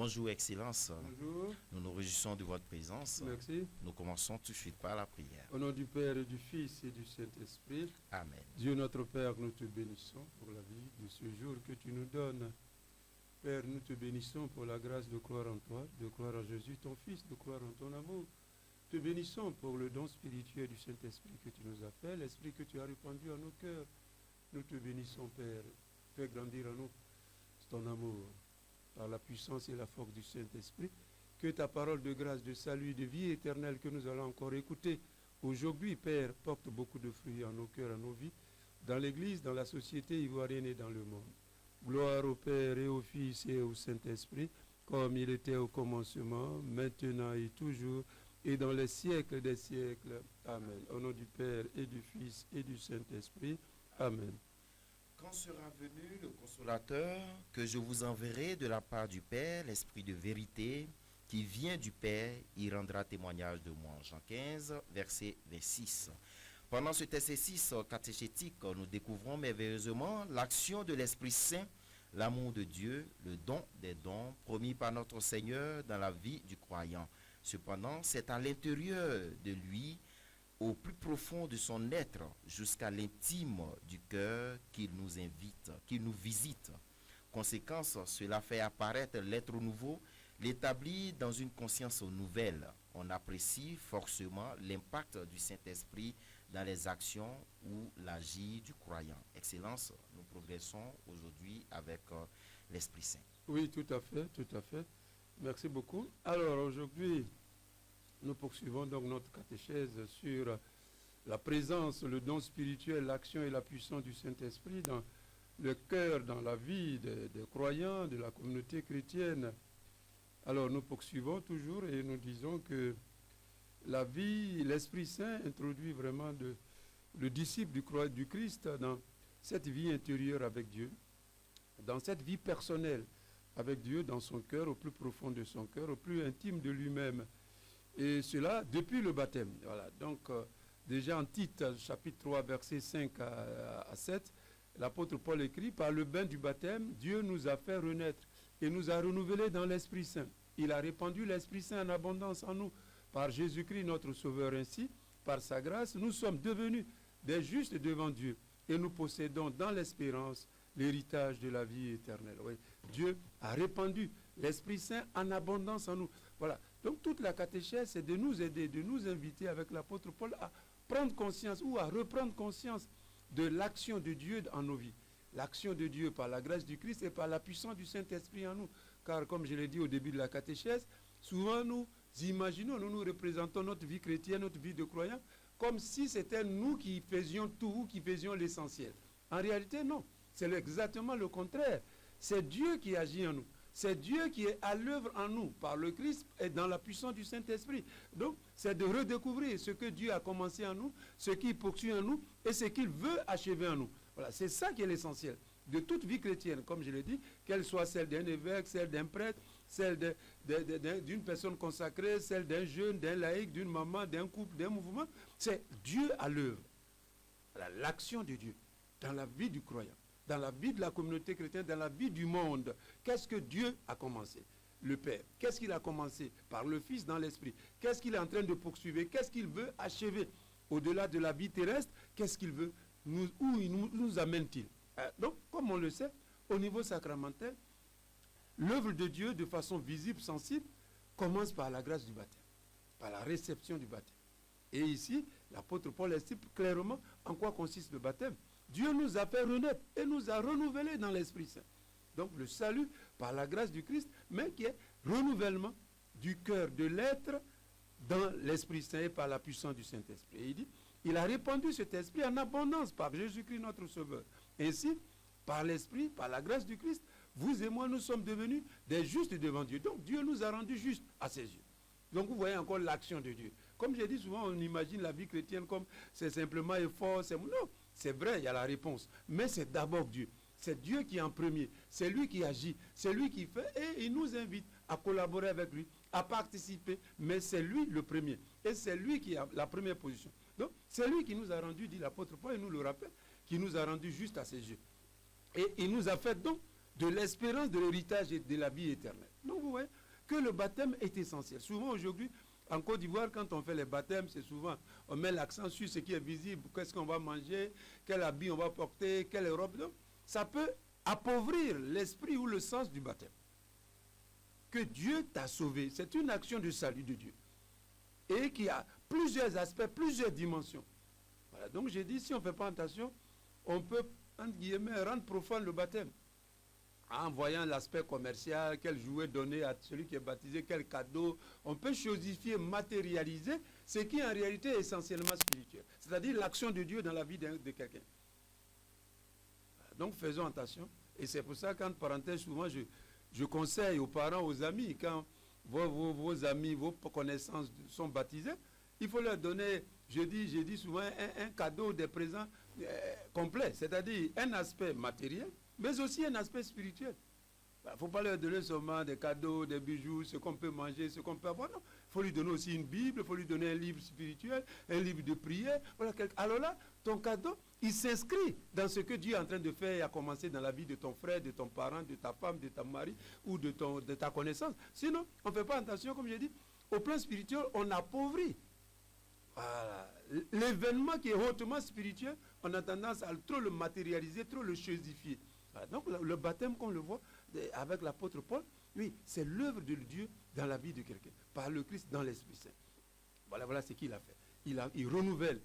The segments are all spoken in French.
Bonjour, Excellence. Bonjour. Nous nous réjouissons de votre présence. Merci. Nous commençons tout de suite par la prière. Au nom du Père et du Fils et du Saint-Esprit, Amen. Dieu notre Père, nous te bénissons pour la vie de ce jour que tu nous donnes. Père, nous te bénissons pour la grâce de croire en toi, de croire en Jésus, ton Fils, de croire en ton amour. Te bénissons pour le don spirituel du Saint-Esprit que tu nous as fait, l'Esprit que tu as répandu en nos cœurs. Nous te bénissons, Père. Fais grandir en nous ton amour par la puissance et la force du Saint-Esprit. Que ta parole de grâce, de salut, de vie éternelle que nous allons encore écouter aujourd'hui, Père, porte beaucoup de fruits en nos cœurs, en nos vies, dans l'Église, dans la société ivoirienne et dans le monde. Gloire au Père et au Fils et au Saint-Esprit, comme il était au commencement, maintenant et toujours, et dans les siècles des siècles. Amen. Au nom du Père et du Fils et du Saint-Esprit. Amen. Quand sera venu le consolateur que je vous enverrai de la part du Père, l'Esprit de vérité, qui vient du Père, il rendra témoignage de moi. Jean 15, verset 26. Pendant ce exercice catéchétique, nous découvrons merveilleusement l'action de l'Esprit Saint, l'amour de Dieu, le don des dons promis par notre Seigneur dans la vie du croyant. Cependant, c'est à l'intérieur de lui, au plus profond de son être, jusqu'à l'intime du cœur qu'il nous invite, qu'il nous visite. Conséquence, cela fait apparaître l'être nouveau, l'établit dans une conscience nouvelle. On apprécie forcément l'impact du Saint-Esprit dans les actions ou l'agir du croyant. Excellence, nous progressons aujourd'hui avec l'Esprit Saint. Oui, tout à fait, tout à fait. Merci beaucoup. Alors aujourd'hui, nous poursuivons donc notre catéchèse sur la présence, le don spirituel, l'action et la puissance du Saint-Esprit dans le cœur, dans la vie des croyants, de la communauté chrétienne. Alors nous poursuivons toujours et nous disons que la vie, l'Esprit Saint introduit vraiment le disciple du Christ dans cette vie intérieure avec Dieu, dans cette vie personnelle avec Dieu, dans son cœur, au plus profond de son cœur, au plus intime de lui-même. Et cela depuis le baptême. Voilà. Donc, déjà en Tite, chapitre 3, versets 5 à 7, l'apôtre Paul écrit, par le bain du baptême, Dieu nous a fait renaître et nous a renouvelés dans l'Esprit Saint. Il a répandu l'Esprit Saint en abondance en nous. Par Jésus-Christ, notre Sauveur ainsi, par sa grâce, nous sommes devenus des justes devant Dieu et nous possédons dans l'espérance l'héritage de la vie éternelle. Oui. Dieu a répandu l'Esprit Saint en abondance en nous. Voilà. Donc toute la catéchèse, c'est de nous aider, de nous inviter avec l'apôtre Paul à prendre conscience ou à reprendre conscience de l'action de Dieu en nos vies. L'action de Dieu par la grâce du Christ et par la puissance du Saint-Esprit en nous. Car comme je l'ai dit au début de la catéchèse, souvent nous imaginons, nous représentons notre vie chrétienne, notre vie de croyant, comme si c'était nous qui faisions tout, qui faisions l'essentiel. En réalité, non. C'est exactement le contraire. C'est Dieu qui agit en nous. C'est Dieu qui est à l'œuvre en nous par le Christ et dans la puissance du Saint-Esprit. Donc, c'est de redécouvrir ce que Dieu a commencé en nous, ce qu'il poursuit en nous et ce qu'il veut achever en nous. Voilà, c'est ça qui est l'essentiel de toute vie chrétienne, comme je l'ai dit, qu'elle soit celle d'un évêque, celle d'un prêtre, celle d'une personne consacrée, celle d'un jeune, d'un laïc, d'une maman, d'un couple, d'un mouvement. C'est Dieu à l'œuvre. Voilà, l'action de Dieu dans la vie du croyant, dans la vie de la communauté chrétienne, dans la vie du monde. Qu'est-ce que Dieu a commencé? Le Père. Qu'est-ce qu'il a commencé? Par le Fils dans l'Esprit. Qu'est-ce qu'il est en train de poursuivre? Qu'est-ce qu'il veut achever? Au-delà de la vie terrestre, qu'est-ce qu'il veut? Où nous amène-t-il? Donc, comme on le sait, au niveau sacramentel, l'œuvre de Dieu, de façon visible, sensible, commence par la grâce du baptême, par la réception du baptême. Et ici, l'apôtre Paul explique clairement en quoi consiste le baptême. Dieu nous a fait renaître et nous a renouvelés dans l'Esprit Saint. Donc le salut par la grâce du Christ, mais qui est renouvellement du cœur, de l'être dans l'Esprit Saint et par la puissance du Saint-Esprit. Et il dit, il a répandu cet esprit en abondance par Jésus-Christ notre Sauveur. Ainsi, par l'Esprit, par la grâce du Christ, vous et moi, nous sommes devenus des justes devant Dieu. Donc Dieu nous a rendus justes à ses yeux. Donc vous voyez encore l'action de Dieu. Comme j'ai dit souvent, on imagine la vie chrétienne comme c'est simplement effort. Non, c'est vrai, il y a la réponse. Mais c'est d'abord Dieu. C'est Dieu qui est en premier. C'est lui qui agit. C'est lui qui fait. Et il nous invite à collaborer avec lui, à participer. Mais c'est lui le premier. Et c'est lui qui a la première position. Donc, c'est lui qui nous a rendus, dit l'apôtre Paul, et nous le rappelle, qui nous a rendus justes à ses yeux. Et il nous a fait donc de l'espérance de l'héritage et de la vie éternelle. Donc, vous voyez, que le baptême est essentiel. Souvent aujourd'hui, en Côte d'Ivoire, quand on fait les baptêmes, c'est souvent, on met l'accent sur ce qui est visible, qu'est-ce qu'on va manger, quel habit on va porter, quelle robe. Donc, ça peut appauvrir l'esprit ou le sens du baptême. Que Dieu t'a sauvé, c'est une action de salut de Dieu. Et qui a plusieurs aspects, plusieurs dimensions. Voilà, donc j'ai dit, si on ne fait pas attention, on peut, entre guillemets, rendre profane le baptême. En voyant l'aspect commercial, quel jouet donner à celui qui est baptisé, quel cadeau, on peut chosifier, matérialiser ce qui en réalité est essentiellement spirituel. C'est-à-dire l'action de Dieu dans la vie de quelqu'un. Donc faisons attention. Et c'est pour ça qu'en parenthèse, souvent je conseille aux parents, aux amis, quand vos amis, vos connaissances sont baptisés, il faut leur donner, je dis souvent, un cadeau, des présents complets. C'est-à-dire un aspect matériel, mais aussi un aspect spirituel. Il ne faut pas leur donner seulement des cadeaux, des bijoux, ce qu'on peut manger, ce qu'on peut avoir. Non. Il faut lui donner aussi une Bible, il faut lui donner un livre spirituel, un livre de prière. Voilà, alors là, ton cadeau, il s'inscrit dans ce que Dieu est en train de faire et a commencé dans la vie de ton frère, de ton parent, de ta femme, de ta mari ou de ta connaissance. Sinon, on ne fait pas attention, comme j'ai dit, au plan spirituel, on appauvrit. Voilà. L'événement qui est hautement spirituel, on a tendance à trop le matérialiser, trop le chosifier. Voilà. Donc le baptême, comme on le voit avec l'apôtre Paul, oui, c'est l'œuvre de Dieu dans la vie de quelqu'un, par le Christ dans l'Esprit Saint. Voilà ce qu'il a fait. Il renouvelle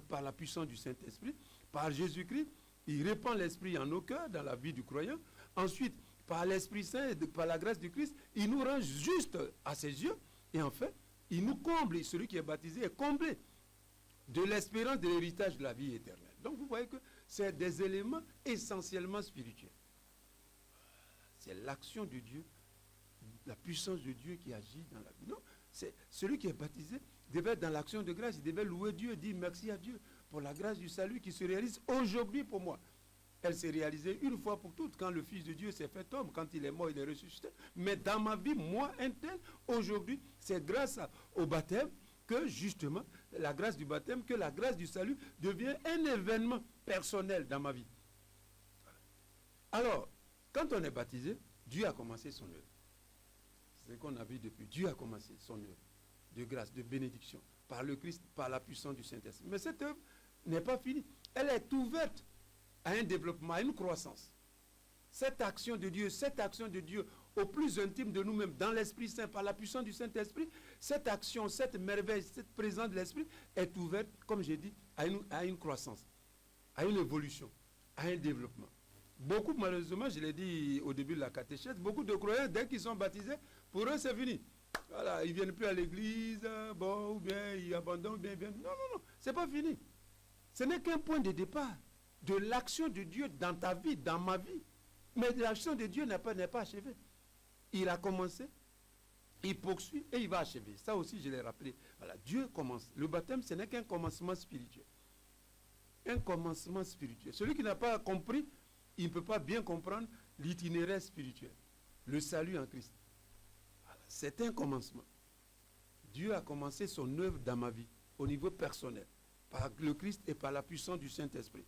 par la puissance du Saint-Esprit, par Jésus-Christ, il répand l'Esprit en nos cœurs dans la vie du croyant. Ensuite, par l'Esprit Saint, par la grâce du Christ, il nous rend juste à ses yeux. Et enfin, il nous comble, celui qui est baptisé est comblé de l'espérance de l'héritage de la vie éternelle. Donc vous voyez que c'est des éléments essentiellement spirituels. C'est l'action de Dieu, la puissance de Dieu qui agit dans la vie. Non, c'est celui qui est baptisé devait être dans l'action de grâce, il devait louer Dieu et dire merci à Dieu pour la grâce du salut qui se réalise aujourd'hui pour moi. Elle s'est réalisée une fois pour toutes quand le Fils de Dieu s'est fait homme, quand il est mort, il est ressuscité. Mais dans ma vie, moi, un tel, aujourd'hui, c'est grâce au baptême que justement, la grâce du baptême, que la grâce du salut devient un événement personnel dans ma vie. Alors, quand on est baptisé, Dieu a commencé son œuvre. C'est ce qu'on a vu depuis. Dieu a commencé son œuvre de grâce, de bénédiction, par le Christ, par la puissance du Saint-Esprit. Mais cette œuvre n'est pas finie. Elle est ouverte à un développement, à une croissance. Cette action de Dieu au plus intime de nous-mêmes, dans l'Esprit Saint, par la puissance du Saint-Esprit, cette action, cette merveille, cette présence de l'Esprit est ouverte, comme j'ai dit, à une croissance, à une évolution, à un développement. Beaucoup, malheureusement, je l'ai dit au début de la catéchèse, beaucoup de croyants, dès qu'ils sont baptisés, pour eux, c'est fini. Voilà, ils ne viennent plus à l'église, ou bien ils abandonnent, ou bien ils viennent. Non, c'est pas fini. Ce n'est qu'un point de départ de l'action de Dieu dans ta vie, dans ma vie. Mais l'action de Dieu n'est pas achevée. Il a commencé, il poursuit et il va achever. Ça aussi, je l'ai rappelé. Voilà, Dieu commence. Le baptême, ce n'est qu'un commencement spirituel. Un commencement spirituel. Celui qui n'a pas compris, il ne peut pas bien comprendre l'itinéraire spirituel. Le salut en Christ. Voilà, c'est un commencement. Dieu a commencé son œuvre dans ma vie, au niveau personnel, par le Christ et par la puissance du Saint-Esprit.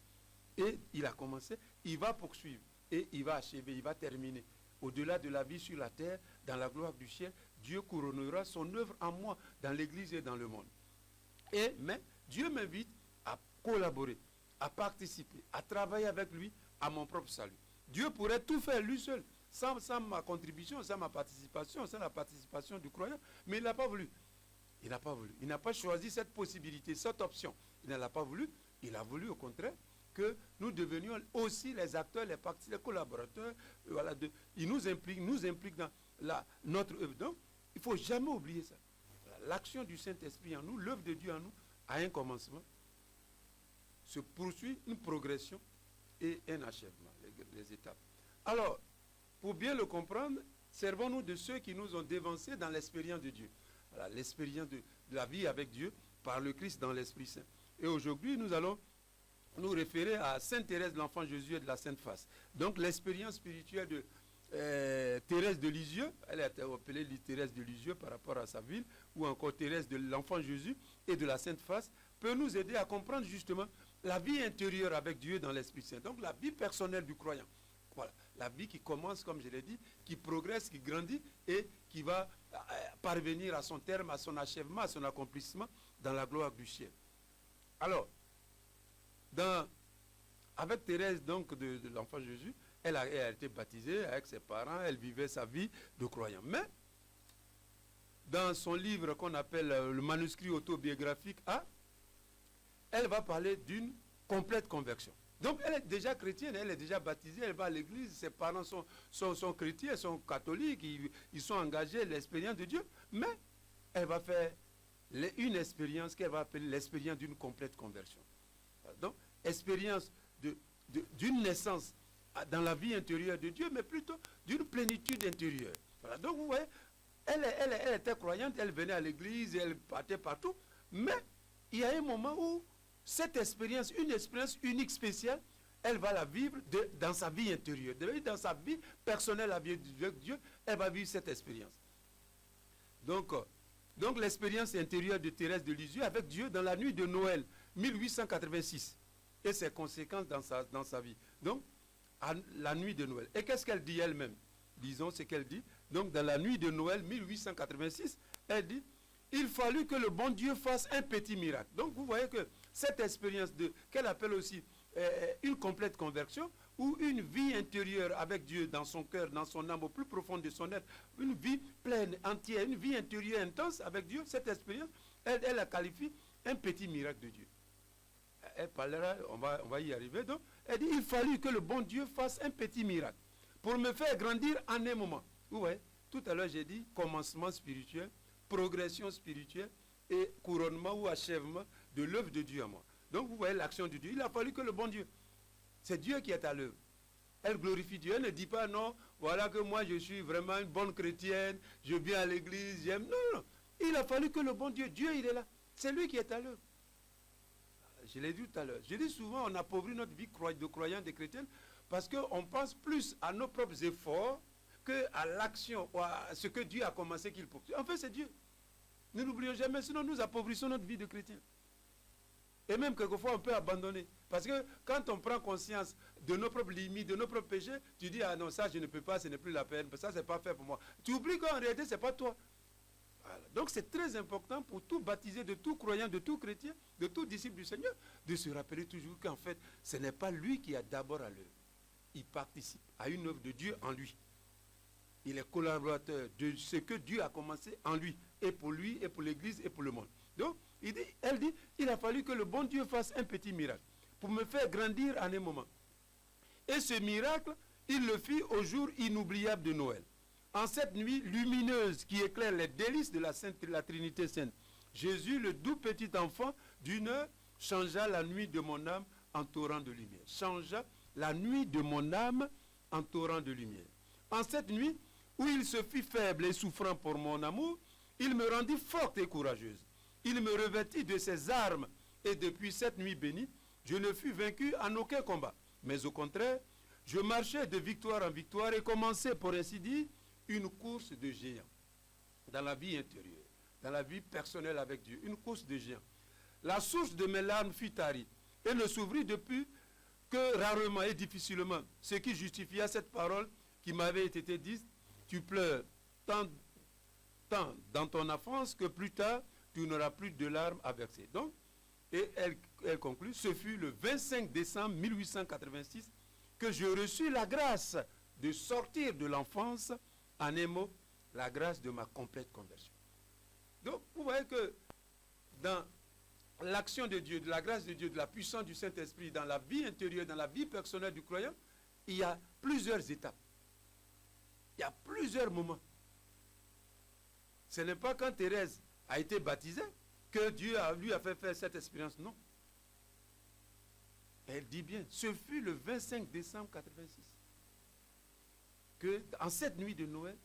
Et il a commencé, il va poursuivre, et il va achever, il va terminer. Au-delà de la vie sur la terre, dans la gloire du ciel, Dieu couronnera son œuvre en moi, dans l'Église et dans le monde. Mais Dieu m'invite à collaborer, à participer, à travailler avec lui à mon propre salut. Dieu pourrait tout faire lui seul, sans ma contribution, sans ma participation, sans la participation du croyant, mais il n'a pas voulu. Il n'a pas voulu. Il n'a pas choisi cette possibilité, cette option. Il ne l'a pas voulu. Il a voulu, au contraire, que nous devenions aussi les acteurs, les parties, les collaborateurs. Voilà, il nous implique dans notre œuvre. Donc, il ne faut jamais oublier ça. Voilà, l'action du Saint-Esprit en nous, l'œuvre de Dieu en nous, a un commencement, se poursuit une progression et un achèvement, les étapes. Alors, pour bien le comprendre, servons-nous de ceux qui nous ont dévancés dans l'expérience de Dieu. Voilà, l'expérience de la vie avec Dieu par le Christ dans l'Esprit Saint. Et aujourd'hui, nous allons nous référer à Sainte Thérèse de l'Enfant Jésus et de la Sainte Face. Donc l'expérience spirituelle de Thérèse de Lisieux, elle a été appelée Thérèse de Lisieux par rapport à sa ville, ou encore Thérèse de l'Enfant Jésus et de la Sainte Face, peut nous aider à comprendre justement la vie intérieure avec Dieu dans l'Esprit Saint. Donc la vie personnelle du croyant. Voilà. la vie qui commence, comme je l'ai dit, qui progresse, qui grandit et qui va parvenir à son terme, à son achèvement, à son accomplissement dans la gloire du ciel. Alors, avec Thérèse, donc, de l'enfant Jésus, elle a été baptisée avec ses parents, elle vivait sa vie de croyant. Mais, dans son livre qu'on appelle le manuscrit autobiographique A, elle va parler d'une complète conversion. Donc, elle est déjà chrétienne, elle est déjà baptisée, elle va à l'église, ses parents sont chrétiens, sont catholiques, ils sont engagés, l'expérience de Dieu, mais elle va faire une expérience qu'elle va appeler l'expérience d'une complète conversion. Donc, expérience d'une naissance dans la vie intérieure de Dieu, mais plutôt d'une plénitude intérieure. Voilà. Donc, vous voyez, elle était croyante, elle venait à l'église, elle partait partout, mais il y a un moment où cette expérience, une expérience unique, spéciale, elle va la vivre dans sa vie intérieure. Dans sa vie personnelle avec Dieu, elle va vivre cette expérience. Donc l'expérience intérieure de Thérèse de Lisieux avec Dieu dans la nuit de Noël 1886 et ses conséquences dans sa vie. Donc, à la nuit de Noël. Et qu'est-ce qu'elle dit elle-même? Disons ce qu'elle dit. Donc, dans la nuit de Noël 1886, elle dit: il fallut que le bon Dieu fasse un petit miracle. Donc, vous voyez que cette expérience qu'elle appelle aussi une complète conversion, ou une vie intérieure avec Dieu dans son cœur, dans son âme, au plus profond de son être, une vie pleine, entière, une vie intérieure intense avec Dieu, cette expérience, elle la qualifie un petit miracle de Dieu. Elle parlera, on va y arriver. Donc, elle dit: il fallut que le bon Dieu fasse un petit miracle pour me faire grandir en un moment. Vous voyez, tout à l'heure j'ai dit commencement spirituel, progression spirituelle et couronnement ou achèvement de l'œuvre de Dieu en moi. Donc vous voyez l'action de Dieu. Il a fallu que le bon Dieu, c'est Dieu qui est à l'œuvre. Elle glorifie Dieu. Elle ne dit pas: non, voilà que moi je suis vraiment une bonne chrétienne, je viens à l'église, j'aime. Non, non, non. Il a fallu que le bon Dieu, Dieu il est là. C'est lui qui est à l'œuvre. Je l'ai dit tout à l'heure. Je dis souvent, on appauvrit notre vie de croyants, de chrétiens, parce qu'on pense plus à nos propres efforts qu'à l'action, ou à ce que Dieu a commencé qu'il poursuit. En fait, c'est Dieu. Ne l'oublions jamais, sinon nous appauvrissons notre vie de chrétien. Et même quelquefois, on peut abandonner. Parce que quand on prend conscience de nos propres limites, de nos propres péchés, tu dis: ah non, ça je ne peux pas, ce n'est plus la peine, ça c'est pas fait pour moi. Tu oublies qu'en réalité, ce n'est pas toi. Voilà. Donc c'est très important pour tout baptisé, de tout croyant, de tout chrétien, de tout disciple du Seigneur, de se rappeler toujours qu'en fait, ce n'est pas lui qui a d'abord à l'œuvre. Il participe à une œuvre de Dieu en lui. Il est collaborateur de ce que Dieu a commencé en lui, et pour l'Église, et pour le monde. Donc, elle dit: il a fallu que le bon Dieu fasse un petit miracle pour me faire grandir en un moment. Et ce miracle, il le fit au jour inoubliable de Noël. En cette nuit lumineuse qui éclaire les délices de la Trinité Sainte, Jésus, le doux petit enfant d'une heure, changea la nuit de mon âme en torrent de lumière. Changea la nuit de mon âme en torrent de lumière. En cette nuit, où il se fit faible et souffrant pour mon amour, il me rendit forte et courageuse. Il me revêtit de ses armes, et depuis cette nuit bénie, je ne fus vaincu en aucun combat. Mais au contraire, je marchais de victoire en victoire et commençais, pour ainsi dire, une course de géant dans la vie intérieure, dans la vie personnelle avec Dieu, une course de géant. La source de mes larmes fut tarie et ne s'ouvrit depuis que rarement et difficilement, ce qui justifia cette parole qui m'avait été dite: tu pleures tant dans ton enfance que plus tard, tu n'auras plus de larmes à verser. Donc, et elle conclut: ce fut le 25 décembre 1886 que je reçus la grâce de sortir de l'enfance, en un mot, la grâce de ma complète conversion. Donc, vous voyez que dans l'action de Dieu, de la grâce de Dieu, de la puissance du Saint-Esprit, dans la vie intérieure, dans la vie personnelle du croyant, il y a plusieurs étapes. Il y a plusieurs moments. Ce n'est pas quand Thérèse a été baptisée que Dieu lui a fait faire cette expérience, non. Elle dit bien: ce fut le 25 décembre 86 que, en cette nuit de Noël,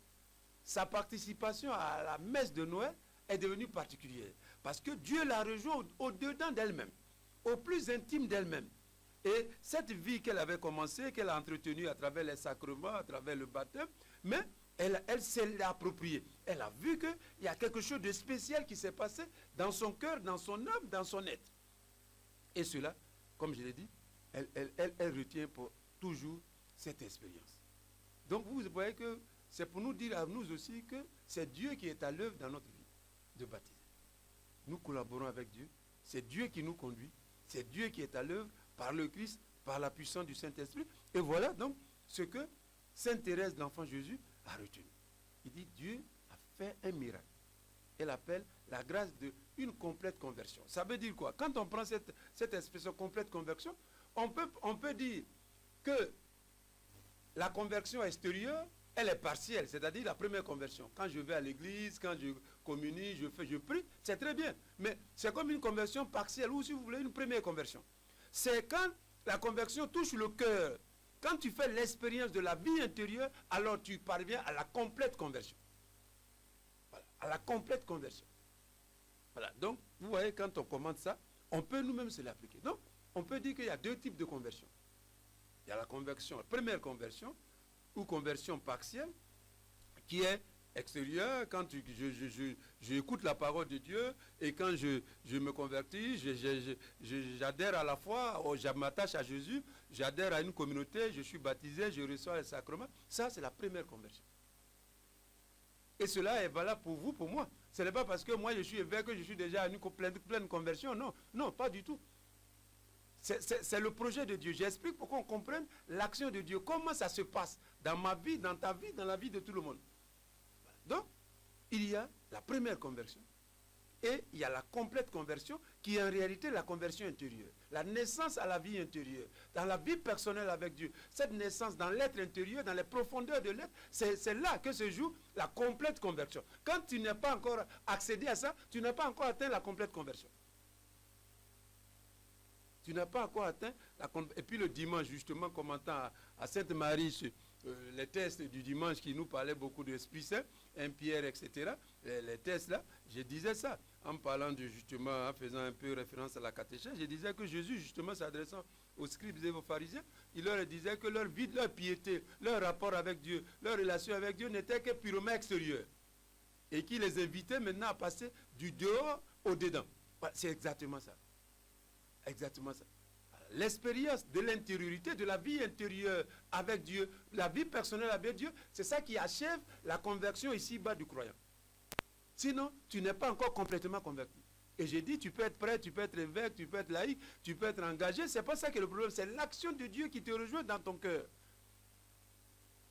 sa participation à la messe de Noël est devenue particulière. Parce que Dieu l'a rejoint au-dedans d'elle-même, au plus intime d'elle-même. Et cette vie qu'elle avait commencée, qu'elle a entretenue à travers les sacrements, à travers le baptême, mais elle s'est appropriée. Elle a vu qu'il y a quelque chose de spécial qui s'est passé dans son cœur, dans son âme, dans son être. Et cela, comme je l'ai dit, elle retient pour toujours cette expérience. Donc vous voyez que c'est pour nous dire à nous aussi que c'est Dieu qui est à l'œuvre dans notre vie de baptiser. Nous collaborons avec Dieu. C'est Dieu qui nous conduit. C'est Dieu qui est à l'œuvre par le Christ, par la puissance du Saint-Esprit. Et voilà donc ce que Sainte Thérèse, l'enfant Jésus, a retenu. Il dit Dieu a fait un miracle. Elle appelle la grâce d'une complète conversion. Ça veut dire quoi? Quand on prend cette expression complète conversion, on peut dire que la conversion extérieure, elle est partielle, c'est-à-dire la première conversion. Quand je vais à l'église, quand je communie, je prie, c'est très bien. Mais c'est comme une conversion partielle, ou si vous voulez, une première conversion. C'est quand la conversion touche le cœur. Quand tu fais l'expérience de la vie intérieure, alors tu parviens à la complète conversion. Voilà, à la complète conversion. Voilà, donc, vous voyez, quand on commande ça, on peut nous-mêmes se l'appliquer. Donc, on peut dire qu'il y a deux types de conversion. Il y a la conversion, la première conversion, ou conversion partielle, qui est extérieure, quand j'écoute la parole de Dieu, et quand je me convertis, j'adhère à la foi, je m'attache à Jésus, j'adhère à une communauté, je suis baptisé, je reçois les sacrements. Ça, c'est la première conversion. Et cela est valable pour vous, pour moi. Ce n'est pas parce que moi, je suis évêque que je suis déjà à une pleine conversion. Non, non, pas du tout. C'est le projet de Dieu. J'explique pour qu'on comprenne l'action de Dieu. Comment ça se passe dans ma vie, dans ta vie, dans la vie de tout le monde. Donc, il y a la première conversion. Et il y a la complète conversion qui est en réalité la conversion intérieure. La naissance à la vie intérieure. Dans la vie personnelle avec Dieu. Cette naissance dans l'être intérieur, dans les profondeurs de l'être, c'est là que se joue la complète conversion. Quand tu n'as pas encore accédé à ça, tu n'as pas encore atteint la complète conversion. Tu n'as pas encore atteint la conversion. Et puis le dimanche, justement, commentant à Sainte-Marie, les tests du dimanche qui nous parlaient beaucoup de l'Esprit Saint, 1 Pierre, etc., les tests là, je disais ça, en parlant de justement, en faisant un peu référence à la catéchèse, je disais que Jésus, justement, s'adressant aux scribes et aux pharisiens, il leur disait que leur vie, leur piété, leur rapport avec Dieu, leur relation avec Dieu n'était que purement extérieure. Et qu'il les invitait maintenant à passer du dehors au dedans. C'est exactement ça. Exactement ça. L'expérience de l'intériorité, de la vie intérieure avec Dieu, la vie personnelle avec Dieu, c'est ça qui achève la conversion ici-bas du croyant. Sinon, tu n'es pas encore complètement converti. Et j'ai dit, tu peux être prêtre, tu peux être évêque, tu peux être laïque, tu peux être engagé. C'est pas ça qui est le problème, c'est l'action de Dieu qui te rejoint dans ton cœur.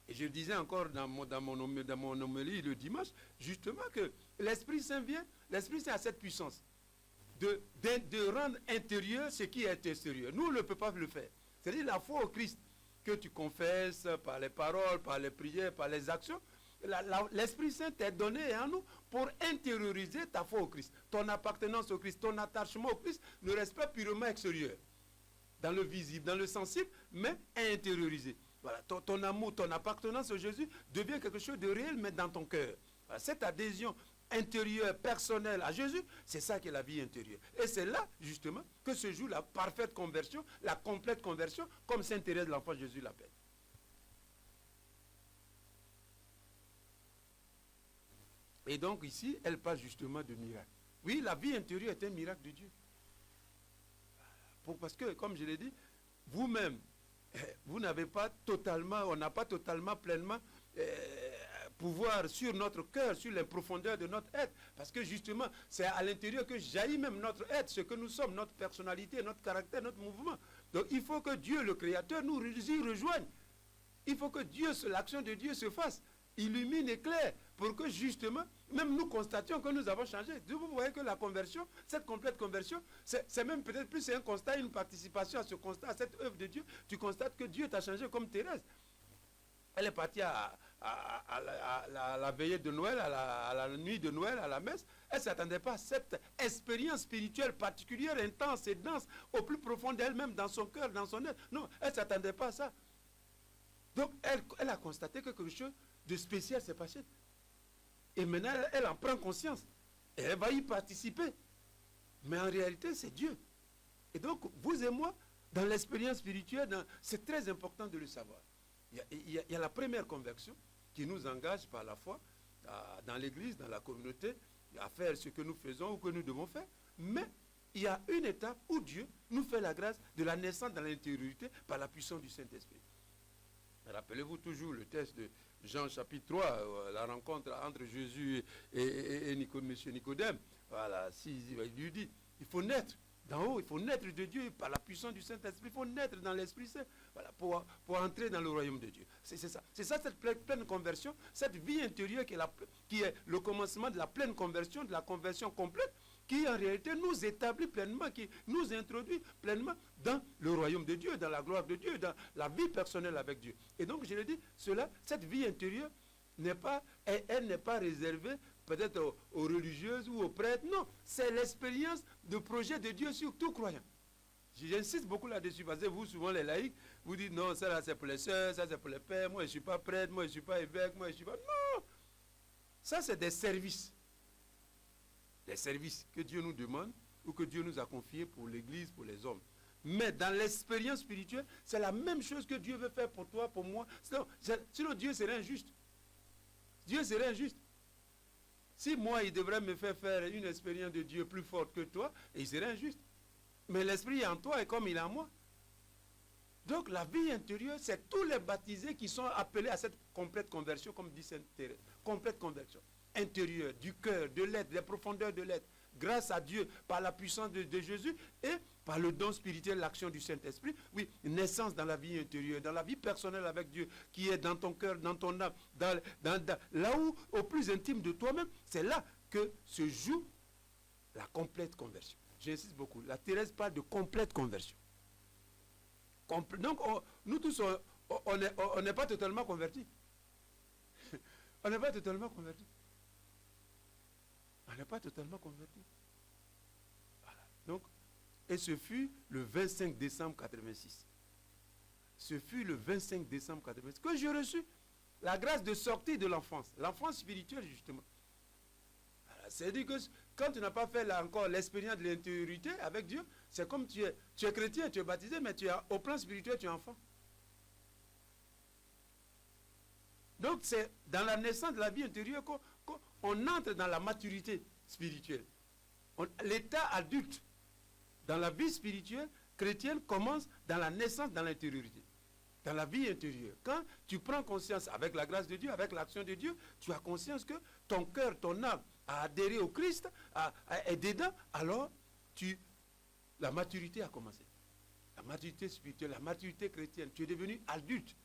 Et je disais encore dans mon homélie le dimanche, justement que l'Esprit Saint vient, l'Esprit Saint a cette puissance de rendre intérieur ce qui est extérieur. Nous, on ne peut pas le faire. C'est-à-dire la foi au Christ que tu confesses par les paroles, par les prières, par les actions. L'Esprit Saint t'est donné à nous pour intérioriser ta foi au Christ. Ton appartenance au Christ, ton attachement au Christ ne reste pas purement extérieur, dans le visible, dans le sensible, mais intériorisé. Voilà, ton amour, ton appartenance au Jésus devient quelque chose de réel, mais dans ton cœur. Voilà, cette adhésion intérieure, personnelle à Jésus, c'est ça qui est la vie intérieure. Et c'est là, justement, que se joue la parfaite conversion, la complète conversion, comme Sainte Thérèse de l'Enfant Jésus l'appelle. Et donc ici, elle parle justement de miracle. Oui, la vie intérieure est un miracle de Dieu. Parce que, comme je l'ai dit, vous-même, vous n'avez pas totalement, on n'a pas totalement, pleinement pouvoir sur notre cœur, sur les profondeurs de notre être. Parce que justement, c'est à l'intérieur que jaillit même notre être, ce que nous sommes, notre personnalité, notre caractère, notre mouvement. Donc il faut que Dieu, le Créateur, nous y rejoigne. Il faut que Dieu, l'action de Dieu se fasse, illumine, éclaire, pour que justement, même nous constations que nous avons changé. Vous voyez que la conversion, cette complète conversion, c'est même peut-être plus un constat, une participation à ce constat, à cette œuvre de Dieu. Tu constates que Dieu t'a changé comme Thérèse. Elle est partie à la veillée de Noël, à la nuit de Noël, à la messe. Elle ne s'attendait pas à cette expérience spirituelle particulière, intense et dense, au plus profond d'elle-même, dans son cœur, dans son être. Non, elle ne s'attendait pas à ça. Donc, elle a constaté que quelque chose de spécial s'est passé. Et maintenant, elle en prend conscience. Et elle va y participer. Mais en réalité, c'est Dieu. Et donc, vous et moi, dans l'expérience spirituelle, c'est très important de le savoir. Il y a la première conversion qui nous engage par la foi dans l'église, dans la communauté, à faire ce que nous faisons ou que nous devons faire. Mais il y a une étape où Dieu nous fait la grâce de la naissance dans l'intériorité par la puissance du Saint-Esprit. Rappelez-vous toujours le texte de Jean chapitre 3, la rencontre entre Jésus et monsieur Nicodème. Voilà, il lui dit, il faut naître d'en haut, il faut naître de Dieu par la puissance du Saint-Esprit, il faut naître dans l'Esprit Saint, voilà, pour entrer dans le royaume de Dieu. C'est ça, cette pleine conversion, cette vie intérieure qui est le commencement de la pleine conversion, de la conversion complète, qui en réalité nous établit pleinement, qui nous introduit pleinement dans le royaume de Dieu, dans la gloire de Dieu, dans la vie personnelle avec Dieu. Et donc, je l'ai dit, cette vie intérieure, elle n'est pas réservée peut-être aux religieuses ou aux prêtres. Non, c'est l'expérience de projet de Dieu sur tout croyant. J'insiste beaucoup là-dessus, parce que vous, souvent les laïcs, vous dites non, ça là c'est pour les sœurs, ça c'est pour les pères, moi je ne suis pas prêtre, moi je ne suis pas évêque, moi je ne suis pas... Non! Ça c'est des services. Des services que Dieu nous demande ou que Dieu nous a confiés pour l'Église, pour les hommes. Mais dans l'expérience spirituelle, c'est la même chose que Dieu veut faire pour toi, pour moi. Sinon Dieu serait injuste. Dieu serait injuste. Si moi, il devrait me faire une expérience de Dieu plus forte que toi, il serait injuste. Mais l'Esprit est en toi et comme il est en moi. Donc la vie intérieure, c'est tous les baptisés qui sont appelés à cette complète conversion, comme dit Sainte Thérèse. Complète conversion. Intérieure, du cœur, de l'être, des profondeurs de l'être. Grâce à Dieu, par la puissance de Jésus et par le don spirituel, l'action du Saint-Esprit. Oui, une naissance dans la vie intérieure, dans la vie personnelle avec Dieu, qui est dans ton cœur, dans ton âme, là où, au plus intime de toi-même, c'est là que se joue la complète conversion. J'insiste beaucoup. La Thérèse parle de complète conversion. Donc, nous tous, on n'est pas totalement convertis. On n'est pas totalement convertis. On n'est pas totalement convertis. Voilà. Donc, et ce fut le 25 décembre 86. Ce fut le 25 décembre 86 que j'ai reçu la grâce de sortir de l'enfance. L'enfance spirituelle, justement. C'est-à-dire que quand tu n'as pas fait là encore l'expérience de l'intériorité avec Dieu, c'est comme tu es chrétien, tu es baptisé, mais au plan spirituel, tu es enfant. Donc, c'est dans la naissance de la vie intérieure qu'on entre dans la maturité spirituelle. L'état adulte dans la vie spirituelle chrétienne commence dans la naissance, dans l'intériorité, dans la vie intérieure. Quand tu prends conscience, avec la grâce de Dieu, avec l'action de Dieu, tu as conscience que ton cœur, ton âme a adhéré au Christ, est dedans, alors la maturité a commencé. La maturité spirituelle, la maturité chrétienne, tu es devenu adulte.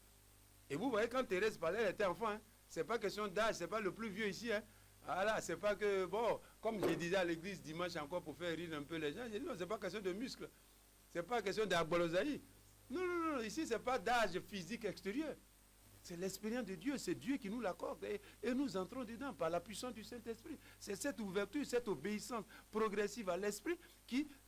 Et vous voyez, quand Thérèse parlait, elle était enfant. Hein. Ce n'est pas question d'âge, ce n'est pas le plus vieux ici. Hein. Voilà, c'est pas que, bon, comme je disais à l'église dimanche encore pour faire rire un peu les gens, j'ai dit non, ce n'est pas question de muscles. Ce n'est pas question d'arbolosaïe. Non, ici, ce n'est pas d'âge physique extérieur. C'est l'expérience de Dieu, c'est Dieu qui nous l'accorde. Et nous entrons dedans par la puissance du Saint-Esprit. C'est cette ouverture, cette obéissance progressive à l'Esprit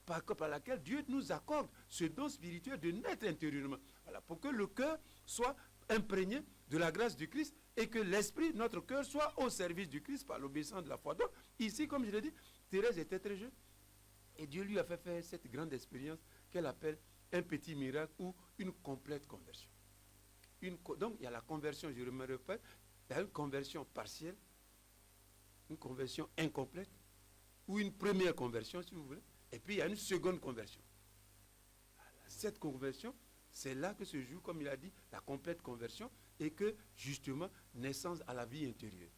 par laquelle Dieu nous accorde ce don spirituel de naître intérieurement. Voilà, pour que le cœur soit imprégné de la grâce du Christ et que l'esprit, notre cœur, soit au service du Christ par l'obéissance de la foi. Donc, ici, comme je l'ai dit, Thérèse était très jeune et Dieu lui a fait faire cette grande expérience qu'elle appelle un petit miracle ou une complète conversion. Donc, il y a la conversion, je me répète, il y a une conversion partielle, une conversion incomplète ou une première conversion, si vous voulez, et puis il y a une seconde conversion. Cette conversion, c'est là que se joue, comme il a dit, la complète conversion et que, justement, naissance à la vie intérieure,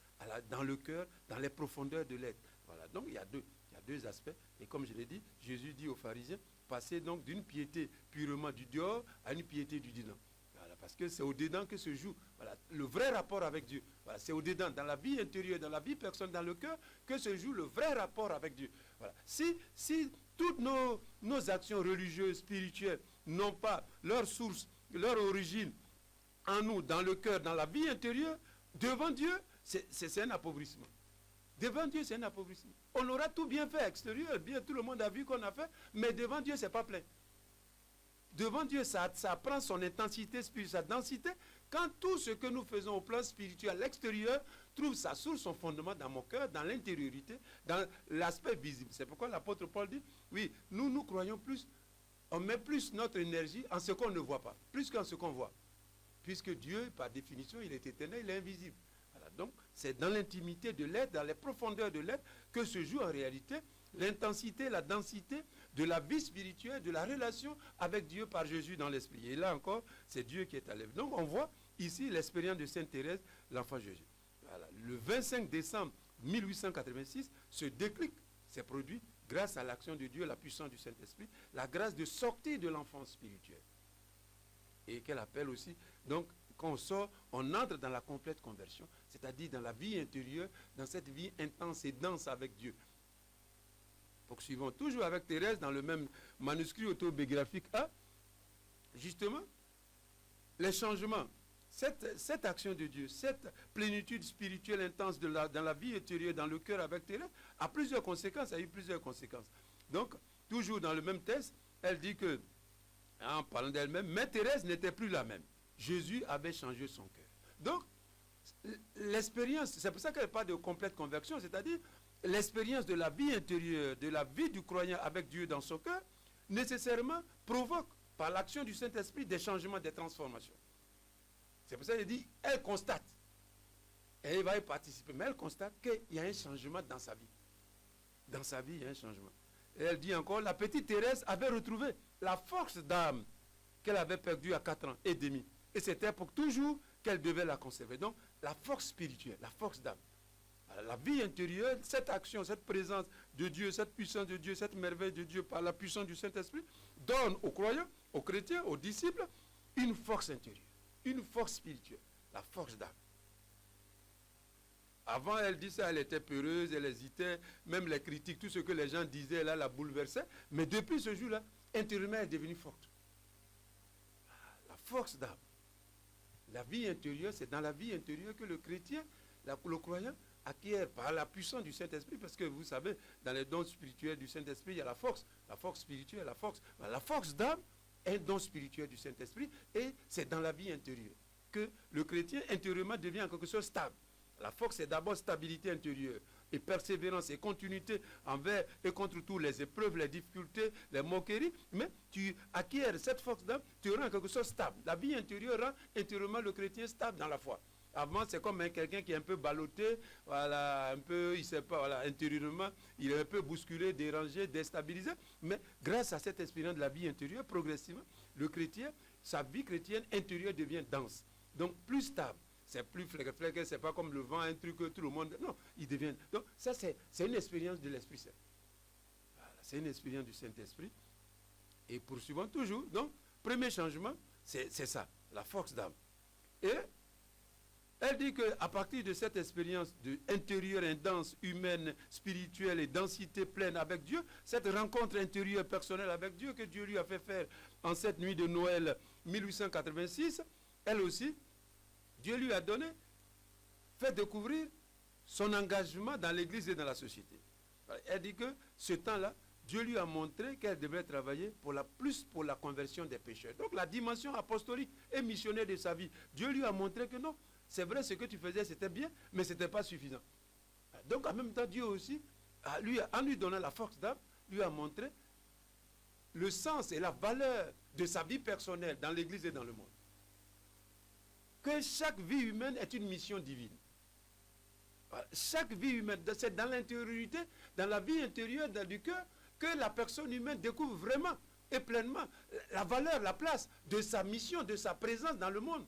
dans le cœur, dans les profondeurs de l'être. Voilà, donc il y a deux aspects. Et comme je l'ai dit, Jésus dit aux pharisiens, passez donc d'une piété purement du dehors à une piété du dedans. Voilà, parce que c'est au dedans que se joue le vrai rapport avec Dieu. Voilà, c'est au dedans, dans la vie intérieure, dans la vie personnelle, dans le cœur, que se joue le vrai rapport avec Dieu. Voilà. Si toutes nos actions religieuses, spirituelles, n'ont pas leur source, leur origine en nous, dans le cœur, dans la vie intérieure, devant Dieu, c'est un appauvrissement. Devant Dieu, c'est un appauvrissement. On aura tout bien fait extérieur, bien tout le monde a vu qu'on a fait, mais devant Dieu, ce n'est pas plein. Devant Dieu, ça prend son intensité spirituelle, sa densité, quand tout ce que nous faisons au plan spirituel, à l'extérieur, trouve sa source, son fondement dans mon cœur, dans l'intériorité, dans l'aspect visible. C'est pourquoi l'apôtre Paul dit, oui, nous croyons plus, on met plus notre énergie en ce qu'on ne voit pas, plus qu'en ce qu'on voit. Puisque Dieu, par définition, il est éternel, il est invisible. Voilà, donc, c'est dans l'intimité de l'être, dans les profondeurs de l'être, que se joue en réalité l'intensité, la densité de la vie spirituelle, de la relation avec Dieu par Jésus dans l'esprit. Et là encore, c'est Dieu qui est à l'œuvre. Donc on voit ici l'expérience de Sainte Thérèse, l'enfant Jésus. Voilà. Le 25 décembre 1886, ce déclic s'est produit grâce à l'action de Dieu, la puissance du Saint-Esprit, la grâce de sortir de l'enfance spirituelle. Et qu'elle appelle aussi, donc, quand on sort, on entre dans la complète conversion, c'est-à-dire dans la vie intérieure, dans cette vie intense et dense avec Dieu. Poursuivons toujours avec Thérèse dans le même manuscrit autobiographique A, justement, les changements, cette action de Dieu, cette plénitude spirituelle intense dans la vie intérieure, dans le cœur avec Thérèse, a plusieurs conséquences, a eu plusieurs conséquences. Donc, toujours dans le même texte, elle dit que, en parlant d'elle-même, mais Thérèse n'était plus la même. Jésus avait changé son cœur. Donc, l'expérience, c'est pour ça qu'elle parle de complète conversion, c'est-à-dire l'expérience de la vie intérieure, de la vie du croyant avec Dieu dans son cœur, nécessairement provoque, par l'action du Saint-Esprit, des changements, des transformations. C'est pour ça qu'elle dit, elle constate, et elle va y participer, mais elle constate qu'il y a un changement dans sa vie. Dans sa vie, il y a un changement. Et elle dit encore, la petite Thérèse avait retrouvé la force d'âme qu'elle avait perdue à 4 ans et demi. Et c'était pour toujours qu'elle devait la conserver. Donc, la force spirituelle, la force d'âme. La vie intérieure, cette action, cette présence de Dieu, cette puissance de Dieu, cette merveille de Dieu par la puissance du Saint-Esprit, donne aux croyants, aux chrétiens, aux disciples, une force intérieure, une force spirituelle, la force d'âme. Avant, elle dit ça, elle était peureuse, elle hésitait, même les critiques, tout ce que les gens disaient, là, la bouleversait. Mais depuis ce jour-là, intérieurement, elle est devenue forte. La force d'âme. La vie intérieure, c'est dans la vie intérieure que le chrétien, le croyant, acquiert par la puissance du Saint-Esprit, parce que vous savez, dans les dons spirituels du Saint-Esprit, il y a la force spirituelle, la force d'âme est un don spirituel du Saint-Esprit, et c'est dans la vie intérieure que le chrétien intérieurement devient en quelque sorte stable. La force, c'est d'abord stabilité intérieure, et persévérance et continuité envers et contre toutes les épreuves, les difficultés, les moqueries, mais tu acquiers cette force d'âme, tu rends en quelque sorte stable. La vie intérieure rend intérieurement le chrétien stable dans la foi. Avant, c'est comme quelqu'un qui est un peu ballotté, voilà, un peu, il sait pas, voilà, intérieurement, il est un peu bousculé, dérangé, déstabilisé. Mais grâce à cette expérience de la vie intérieure, progressivement, le chrétien, sa vie chrétienne intérieure devient dense. Donc, plus stable. C'est plus fléqué, c'est pas comme le vent, un truc que tout le monde... Non, il devient... Donc, ça, c'est une expérience de l'Esprit Saint. Voilà, c'est une expérience du Saint-Esprit. Et poursuivons toujours. Donc, premier changement, c'est ça, la force d'âme. Et elle dit qu'à partir de cette expérience intérieure, intense, humaine, spirituelle et densité pleine avec Dieu, cette rencontre intérieure personnelle avec Dieu que Dieu lui a fait faire en cette nuit de Noël 1886, elle aussi, Dieu lui a donné, fait découvrir son engagement dans l'Église et dans la société. Elle dit que ce temps-là, Dieu lui a montré qu'elle devait travailler plus pour la conversion des pécheurs. Donc la dimension apostolique et missionnaire de sa vie, Dieu lui a montré que non, c'est vrai, ce que tu faisais, c'était bien, mais ce n'était pas suffisant. Donc, en même temps, Dieu aussi, en lui donnant la force d'âme, lui a montré le sens et la valeur de sa vie personnelle dans l'Église et dans le monde. Que chaque vie humaine est une mission divine. Chaque vie humaine, c'est dans l'intériorité, dans la vie intérieure du cœur, que la personne humaine découvre vraiment et pleinement la valeur, la place de sa mission, de sa présence dans le monde.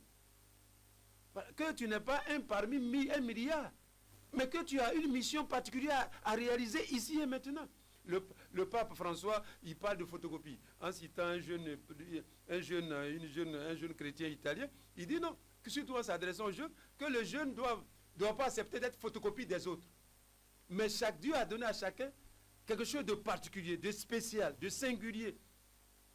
Que tu n'es pas un parmi 1 milliard, mais que tu as une mission particulière à réaliser ici et maintenant. Le pape François, il parle de photocopie. En citant un jeune chrétien italien, il dit non, que surtout en s'adressant aux jeunes, que les jeunes ne doivent pas accepter d'être photocopie des autres. Mais Dieu a donné à chacun quelque chose de particulier, de spécial, de singulier.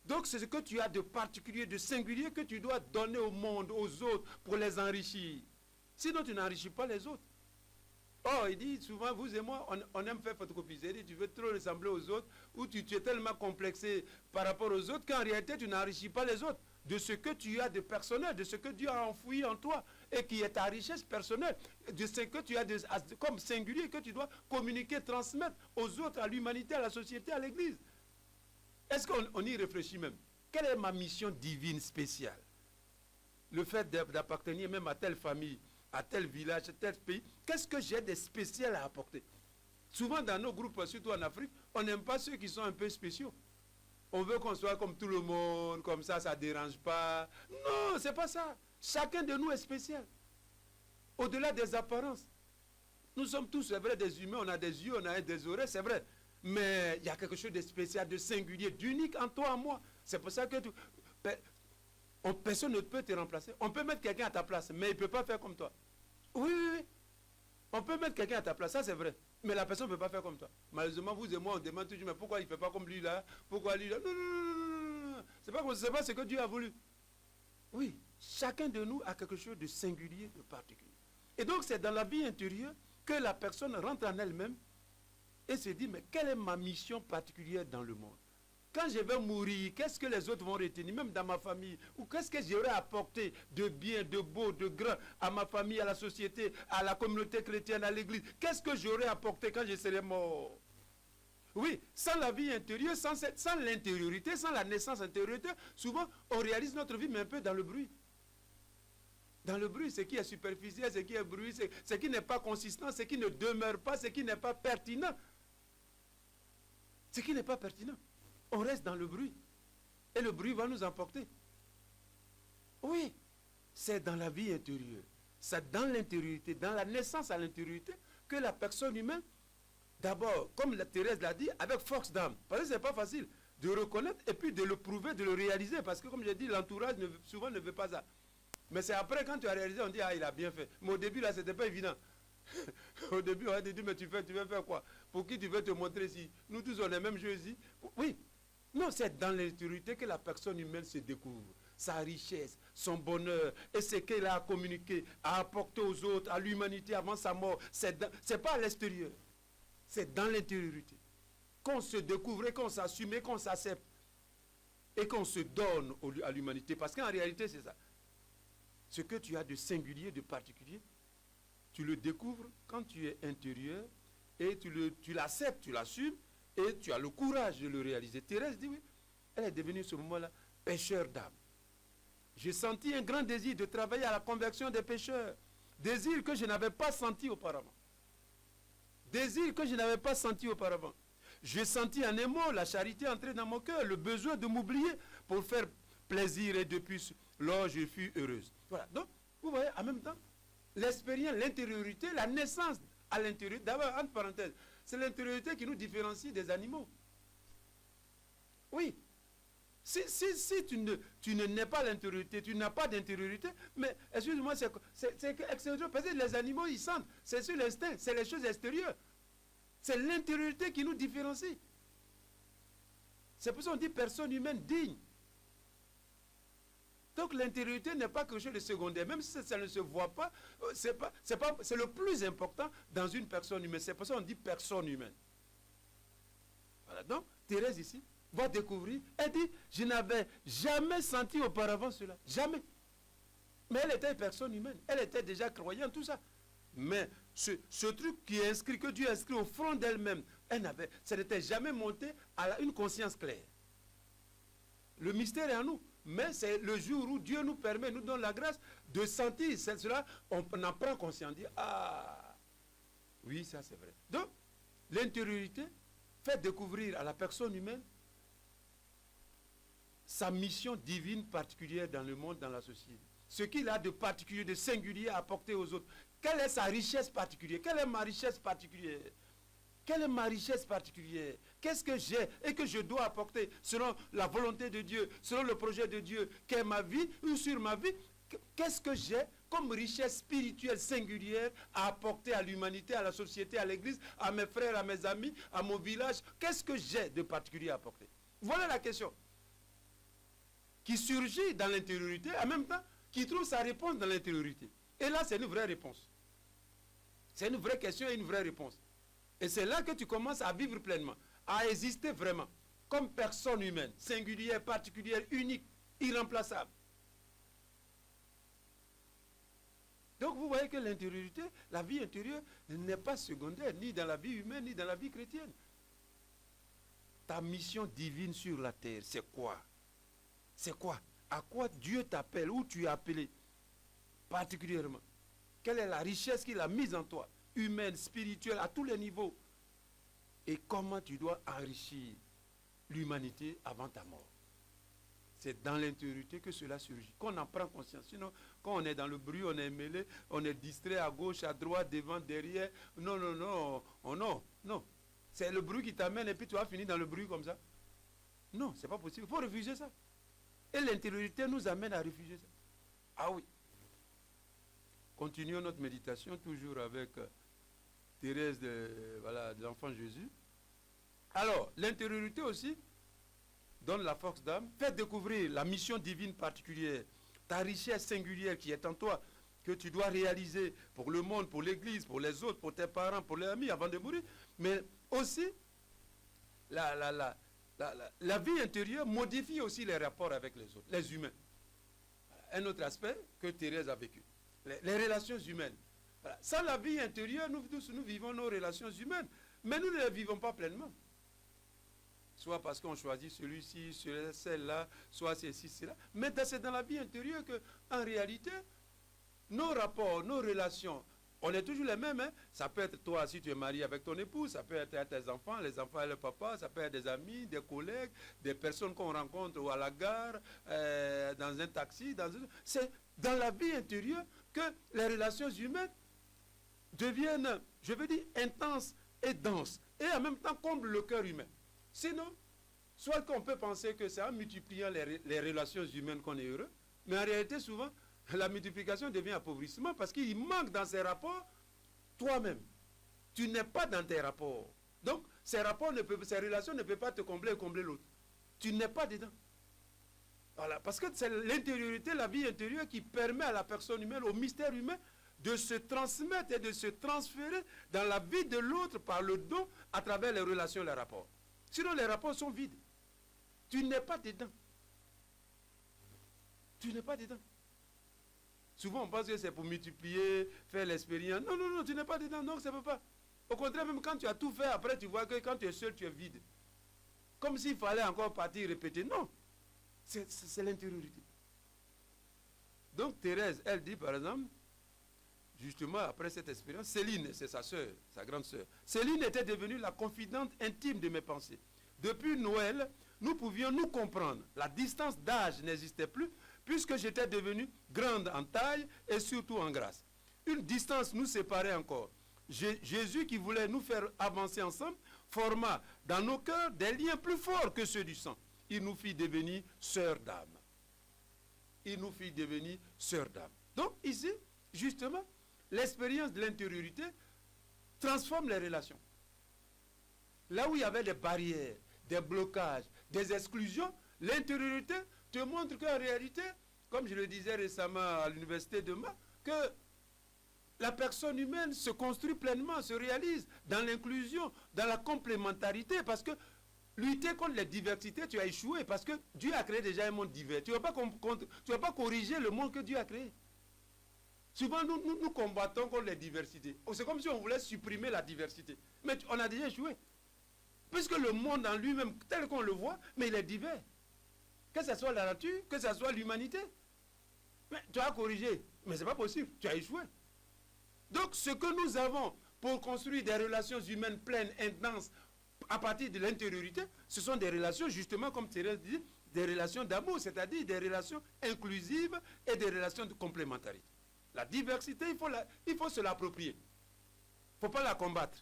Donc c'est ce que tu as de particulier, de singulier que tu dois donner au monde, aux autres, pour les enrichir. Sinon tu n'enrichis pas les autres. Oh, il dit souvent, vous et moi, on aime faire photocopie. Il dit, tu veux trop ressembler aux autres, ou tu es tellement complexé par rapport aux autres, qu'en réalité tu n'enrichis pas les autres de ce que tu as de personnel, de ce que Dieu a enfoui en toi, et qui est ta richesse personnelle, de ce que tu as comme singulier, que tu dois communiquer, transmettre aux autres, à l'humanité, à la société, à l'Église. Est-ce qu'on y réfléchit même? Quelle est ma mission divine spéciale? Le fait d'appartenir même à telle famille, à tel village, à tel pays, qu'est-ce que j'ai de spécial à apporter? Souvent dans nos groupes, surtout en Afrique, on n'aime pas ceux qui sont un peu spéciaux. On veut qu'on soit comme tout le monde, comme ça ne dérange pas. Non, c'est pas ça. Chacun de nous est spécial. Au-delà des apparences. Nous sommes tous, c'est vrai, des humains, on a des yeux, on a des oreilles, c'est vrai. Mais il y a quelque chose de spécial, de singulier, d'unique en toi, en moi. C'est pour ça que personne ne peut te remplacer. On peut mettre quelqu'un à ta place, mais il ne peut pas faire comme toi. Oui, oui, oui. On peut mettre quelqu'un à ta place, ça c'est vrai. Mais la personne ne peut pas faire comme toi. Malheureusement, vous et moi, on demande toujours, mais pourquoi il ne fait pas comme lui là? Pourquoi lui là? Non, non, non, non, non. C'est pas ce que Dieu a voulu. Oui, chacun de nous a quelque chose de singulier, de particulier. Et donc, c'est dans la vie intérieure que la personne rentre en elle-même et se dit, mais quelle est ma mission particulière dans le monde? Quand je vais mourir, qu'est-ce que les autres vont retenir, même dans ma famille? Ou qu'est-ce que j'aurais apporté de bien, de beau, de grand à ma famille, à la société, à la communauté chrétienne, à l'église? Qu'est-ce que j'aurais apporté quand je serai mort? Oui, sans la vie intérieure, sans l'intériorité, sans la naissance intérieure, souvent on réalise notre vie, mais un peu dans le bruit. Dans le bruit, ce qui est superficiel, ce qui est bruit, ce qui n'est pas consistant, ce qui ne demeure pas, ce qui n'est pas pertinent. Ce qui n'est pas pertinent. On reste dans le bruit. Et le bruit va nous emporter. Oui, c'est dans la vie intérieure. C'est dans l'intériorité, dans la naissance à l'intériorité, que la personne humaine, d'abord, comme Thérèse l'a dit, avec force d'âme. Parce que ce n'est pas facile de reconnaître et puis de le prouver, de le réaliser. Parce que, comme j'ai dit, l'entourage souvent ne veut pas ça. Mais c'est après, quand tu as réalisé, on dit, ah, il a bien fait. Mais au début, là, ce n'était pas évident. Au début, on a dit, mais tu veux faire quoi? Pour qui tu veux te montrer ici? Nous tous, on est même jeux ici. Oui. Non, c'est dans l'intériorité que la personne humaine se découvre. Sa richesse, son bonheur, et ce qu'elle a communiqué, a apporté aux autres, à l'humanité avant sa mort. C'est pas à l'extérieur. C'est dans l'intériorité. Qu'on se découvre, qu'on s'assume, qu'on s'accepte. Et qu'on se donne à l'humanité. Parce qu'en réalité, c'est ça. Ce que tu as de singulier, de particulier, tu le découvres quand tu es intérieur et tu l'acceptes, tu l'assumes et tu as le courage de le réaliser. Thérèse dit oui, elle est devenue ce moment-là pécheur d'âme. J'ai senti un grand désir de travailler à la conversion des pécheurs. Désir que je n'avais pas senti auparavant. Désir que je n'avais pas senti auparavant. J'ai senti en un mot la charité entrer dans mon cœur, le besoin de m'oublier pour faire plaisir et depuis lors je fus heureuse. Voilà. Donc, vous voyez, en même temps, l'expérience, l'intériorité, la naissance à l'intérieur. D'abord, entre parenthèses, c'est l'intériorité qui nous différencie des animaux. Oui. Si tu ne nais pas l'intériorité, tu n'as pas d'intériorité, mais excuse-moi, c'est extérieur. Parce que les animaux, ils sentent. C'est sur l'instinct, c'est les choses extérieures. C'est l'intériorité qui nous différencie. C'est pour ça qu'on dit personne humaine digne. Donc l'intériorité n'est pas quelque chose de secondaire, même si ça ne se voit pas, c'est le plus important dans une personne humaine. C'est pour ça qu'on dit personne humaine. Voilà, donc Thérèse ici va découvrir, elle dit, je n'avais jamais senti auparavant cela, jamais. Mais elle était une personne humaine, elle était déjà croyante, tout ça. Mais ce truc qui est inscrit, que Dieu a inscrit au fond d'elle-même, ça n'était jamais monté à une conscience claire. Le mystère est en nous. Mais c'est le jour où Dieu nous permet, nous donne la grâce de sentir cela, on en prend conscience, on dit, ah, oui, ça c'est vrai. Donc, l'intériorité fait découvrir à la personne humaine sa mission divine particulière dans le monde, dans la société. Ce qu'il a de particulier, de singulier à apporter aux autres. Quelle est sa richesse particulière? Quelle est ma richesse particulière? Quelle est ma richesse particulière? Qu'est-ce que j'ai et que je dois apporter selon la volonté de Dieu, selon le projet de Dieu, qu'est ma vie ou sur ma vie? Qu'est-ce que j'ai comme richesse spirituelle singulière à apporter à l'humanité, à la société, à l'église, à mes frères, à mes amis, à mon village? Qu'est-ce que j'ai de particulier à apporter? Voilà la question qui surgit dans l'intériorité, en même temps qui trouve sa réponse dans l'intériorité. Et là, c'est une vraie réponse. C'est une vraie question et une vraie réponse. Et c'est là que tu commences à vivre pleinement, à exister vraiment, comme personne humaine, singulière, particulière, unique, irremplaçable. Donc vous voyez que l'intériorité, la vie intérieure, n'est pas secondaire, ni dans la vie humaine, ni dans la vie chrétienne. Ta mission divine sur la terre, c'est quoi? C'est quoi? À quoi Dieu t'appelle, où tu es appelé particulièrement? Quelle est la richesse qu'il a mise en toi? Humaine, spirituelle, à tous les niveaux. et comment tu dois enrichir l'humanité avant ta mort. C'est dans l'intériorité que cela surgit, qu'on en prend conscience. Sinon, quand on est dans le bruit, on est mêlé, on est distrait à gauche, à droite, devant, derrière. Non. C'est le bruit qui t'amène et puis tu vas finir dans le bruit comme ça. Non, c'est pas possible. Il faut refuser ça. Et l'intériorité nous amène à refuser ça. Ah oui. Continuons notre méditation, toujours avec Thérèse de l'enfant Jésus. Alors, l'intériorité aussi donne la force d'âme, fait découvrir la mission divine particulière, ta richesse singulière qui est en toi, que tu dois réaliser pour le monde, pour l'église, pour les autres, pour tes parents, pour les amis avant de mourir. Mais aussi, la vie intérieure modifie aussi les rapports avec les autres, les humains. Un autre aspect que Thérèse a vécu, les relations humaines. Voilà. Sans la vie intérieure, nous vivons nos relations humaines, mais nous ne les vivons pas pleinement. Soit parce qu'on choisit celui-ci, celle-là, soit ceci, cela. Mais c'est dans la vie intérieure qu'en réalité, nos rapports, nos relations, on est toujours les mêmes. Hein? Ça peut être toi si tu es marié avec ton épouse, ça peut être tes enfants, les enfants et le papa, ça peut être des amis, des collègues, des personnes qu'on rencontre ou à la gare, dans un taxi. C'est dans la vie intérieure que les relations humaines deviennent, je veux dire, intenses et denses. Et en même temps comblent le cœur humain. Sinon, soit qu'on peut penser que c'est en multipliant les relations humaines qu'on est heureux, mais en réalité, souvent, la multiplication devient appauvrissement parce qu'il manque dans ces rapports toi-même. Tu n'es pas dans tes rapports. Donc, ces relations ne peuvent pas te combler et combler l'autre. Tu n'es pas dedans. Voilà, parce que c'est l'intériorité, la vie intérieure qui permet à la personne humaine, au mystère humain, de se transmettre et de se transférer dans la vie de l'autre par le don à travers les relations et les rapports. Sinon, les rapports sont vides. Tu n'es pas dedans. Tu n'es pas dedans. Souvent, on pense que c'est pour multiplier, faire l'expérience. Non, tu n'es pas dedans. Non, ça ne peut pas. Au contraire, même quand tu as tout fait, après, tu vois que quand tu es seul, tu es vide. Comme s'il fallait encore partir répéter. Non. C'est l'intériorité. Donc, Thérèse, elle dit, par exemple, justement, après cette expérience, Céline, c'est sa sœur, sa grande sœur. Céline était devenue la confidente intime de mes pensées. Depuis Noël, nous pouvions nous comprendre. La distance d'âge n'existait plus, puisque j'étais devenue grande en taille et surtout en grâce. Une distance nous séparait encore. Jésus, qui voulait nous faire avancer ensemble, forma dans nos cœurs des liens plus forts que ceux du sang. Il nous fit devenir sœurs d'âme. Il nous fit devenir sœurs d'âme. Donc ici, justement, l'expérience de l'intériorité transforme les relations. Là où il y avait des barrières, des blocages, des exclusions, l'intériorité te montre qu'en réalité, comme je le disais récemment à l'université de Ma, que la personne humaine se construit pleinement, se réalise dans l'inclusion, dans la complémentarité, parce que lutter contre les diversités, tu as échoué, parce que Dieu a créé déjà un monde divers. Tu ne vas pas corriger le monde que Dieu a créé. Souvent, nous combattons contre les diversités. C'est comme si on voulait supprimer la diversité. Mais on a déjà échoué. Puisque le monde en lui-même, tel qu'on le voit, mais il est divers. Que ce soit la nature, que ce soit l'humanité. Mais tu as corrigé. Mais ce n'est pas possible. Tu as échoué. Donc, ce que nous avons pour construire des relations humaines pleines, intenses, à partir de l'intériorité, ce sont des relations, justement, comme Thérèse dit, des relations d'amour, c'est-à-dire des relations inclusives et des relations de complémentarité. La diversité, il faut se l'approprier. Il ne faut pas la combattre.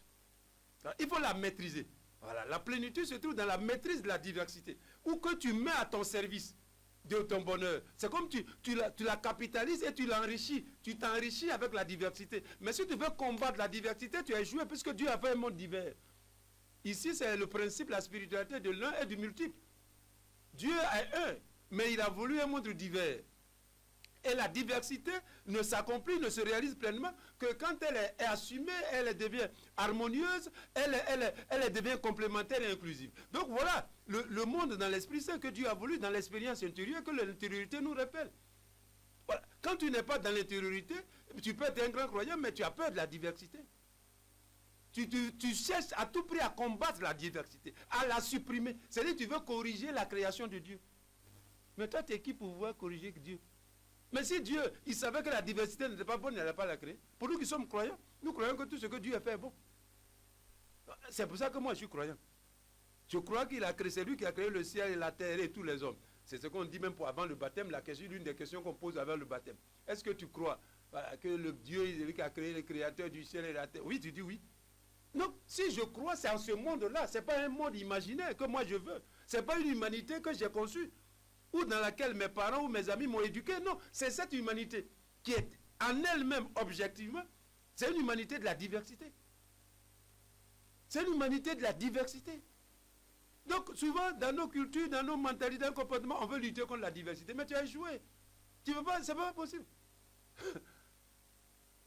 Il faut la maîtriser. Voilà. La plénitude se trouve dans la maîtrise de la diversité. Ou que tu mets à ton service de ton bonheur. C'est comme tu la capitalises et tu l'enrichis. Tu t'enrichis avec la diversité. Mais si tu veux combattre la diversité, tu as échoué puisque Dieu a fait un monde divers. Ici, c'est le principe, la spiritualité de l'un et du multiple. Dieu est un, mais il a voulu un monde divers. Et la diversité ne s'accomplit, ne se réalise pleinement que quand elle est assumée, elle devient harmonieuse, elle devient complémentaire et inclusive. Donc voilà, le monde dans l'Esprit Saint que Dieu a voulu, dans l'expérience intérieure, que l'intériorité nous rappelle. Voilà. Quand tu n'es pas dans l'intériorité, tu peux être un grand croyant, mais tu as peur de la diversité. Tu cherches à tout prix à combattre la diversité, à la supprimer. C'est-à-dire que tu veux corriger la création de Dieu. Mais toi, tu es qui pour pouvoir corriger Dieu? Mais si Dieu, il savait que la diversité n'était pas bonne, il n'allait pas la créer. Pour nous qui sommes croyants, nous croyons que tout ce que Dieu a fait est bon. C'est pour ça que moi je suis croyant. Je crois qu'il a créé, c'est lui qui a créé le ciel et la terre et tous les hommes. C'est ce qu'on dit même pour avant le baptême, l'une des questions qu'on pose avant le baptême. Est-ce que tu crois que le Dieu est lui qui a créé le créateur du ciel et de la terre? Oui, tu dis oui. Non, si je crois, c'est en ce monde-là. Ce n'est pas un monde imaginaire que moi je veux. Ce n'est pas une humanité que j'ai conçue ou dans laquelle mes parents ou mes amis m'ont éduqué. Non, c'est cette humanité qui est en elle-même, objectivement, c'est une humanité de la diversité. C'est une humanité de la diversité. Donc, souvent, dans nos cultures, dans nos mentalités, dans nos comportements, on veut lutter contre la diversité. Mais tu as échoué. Tu veux pas, c'est pas possible.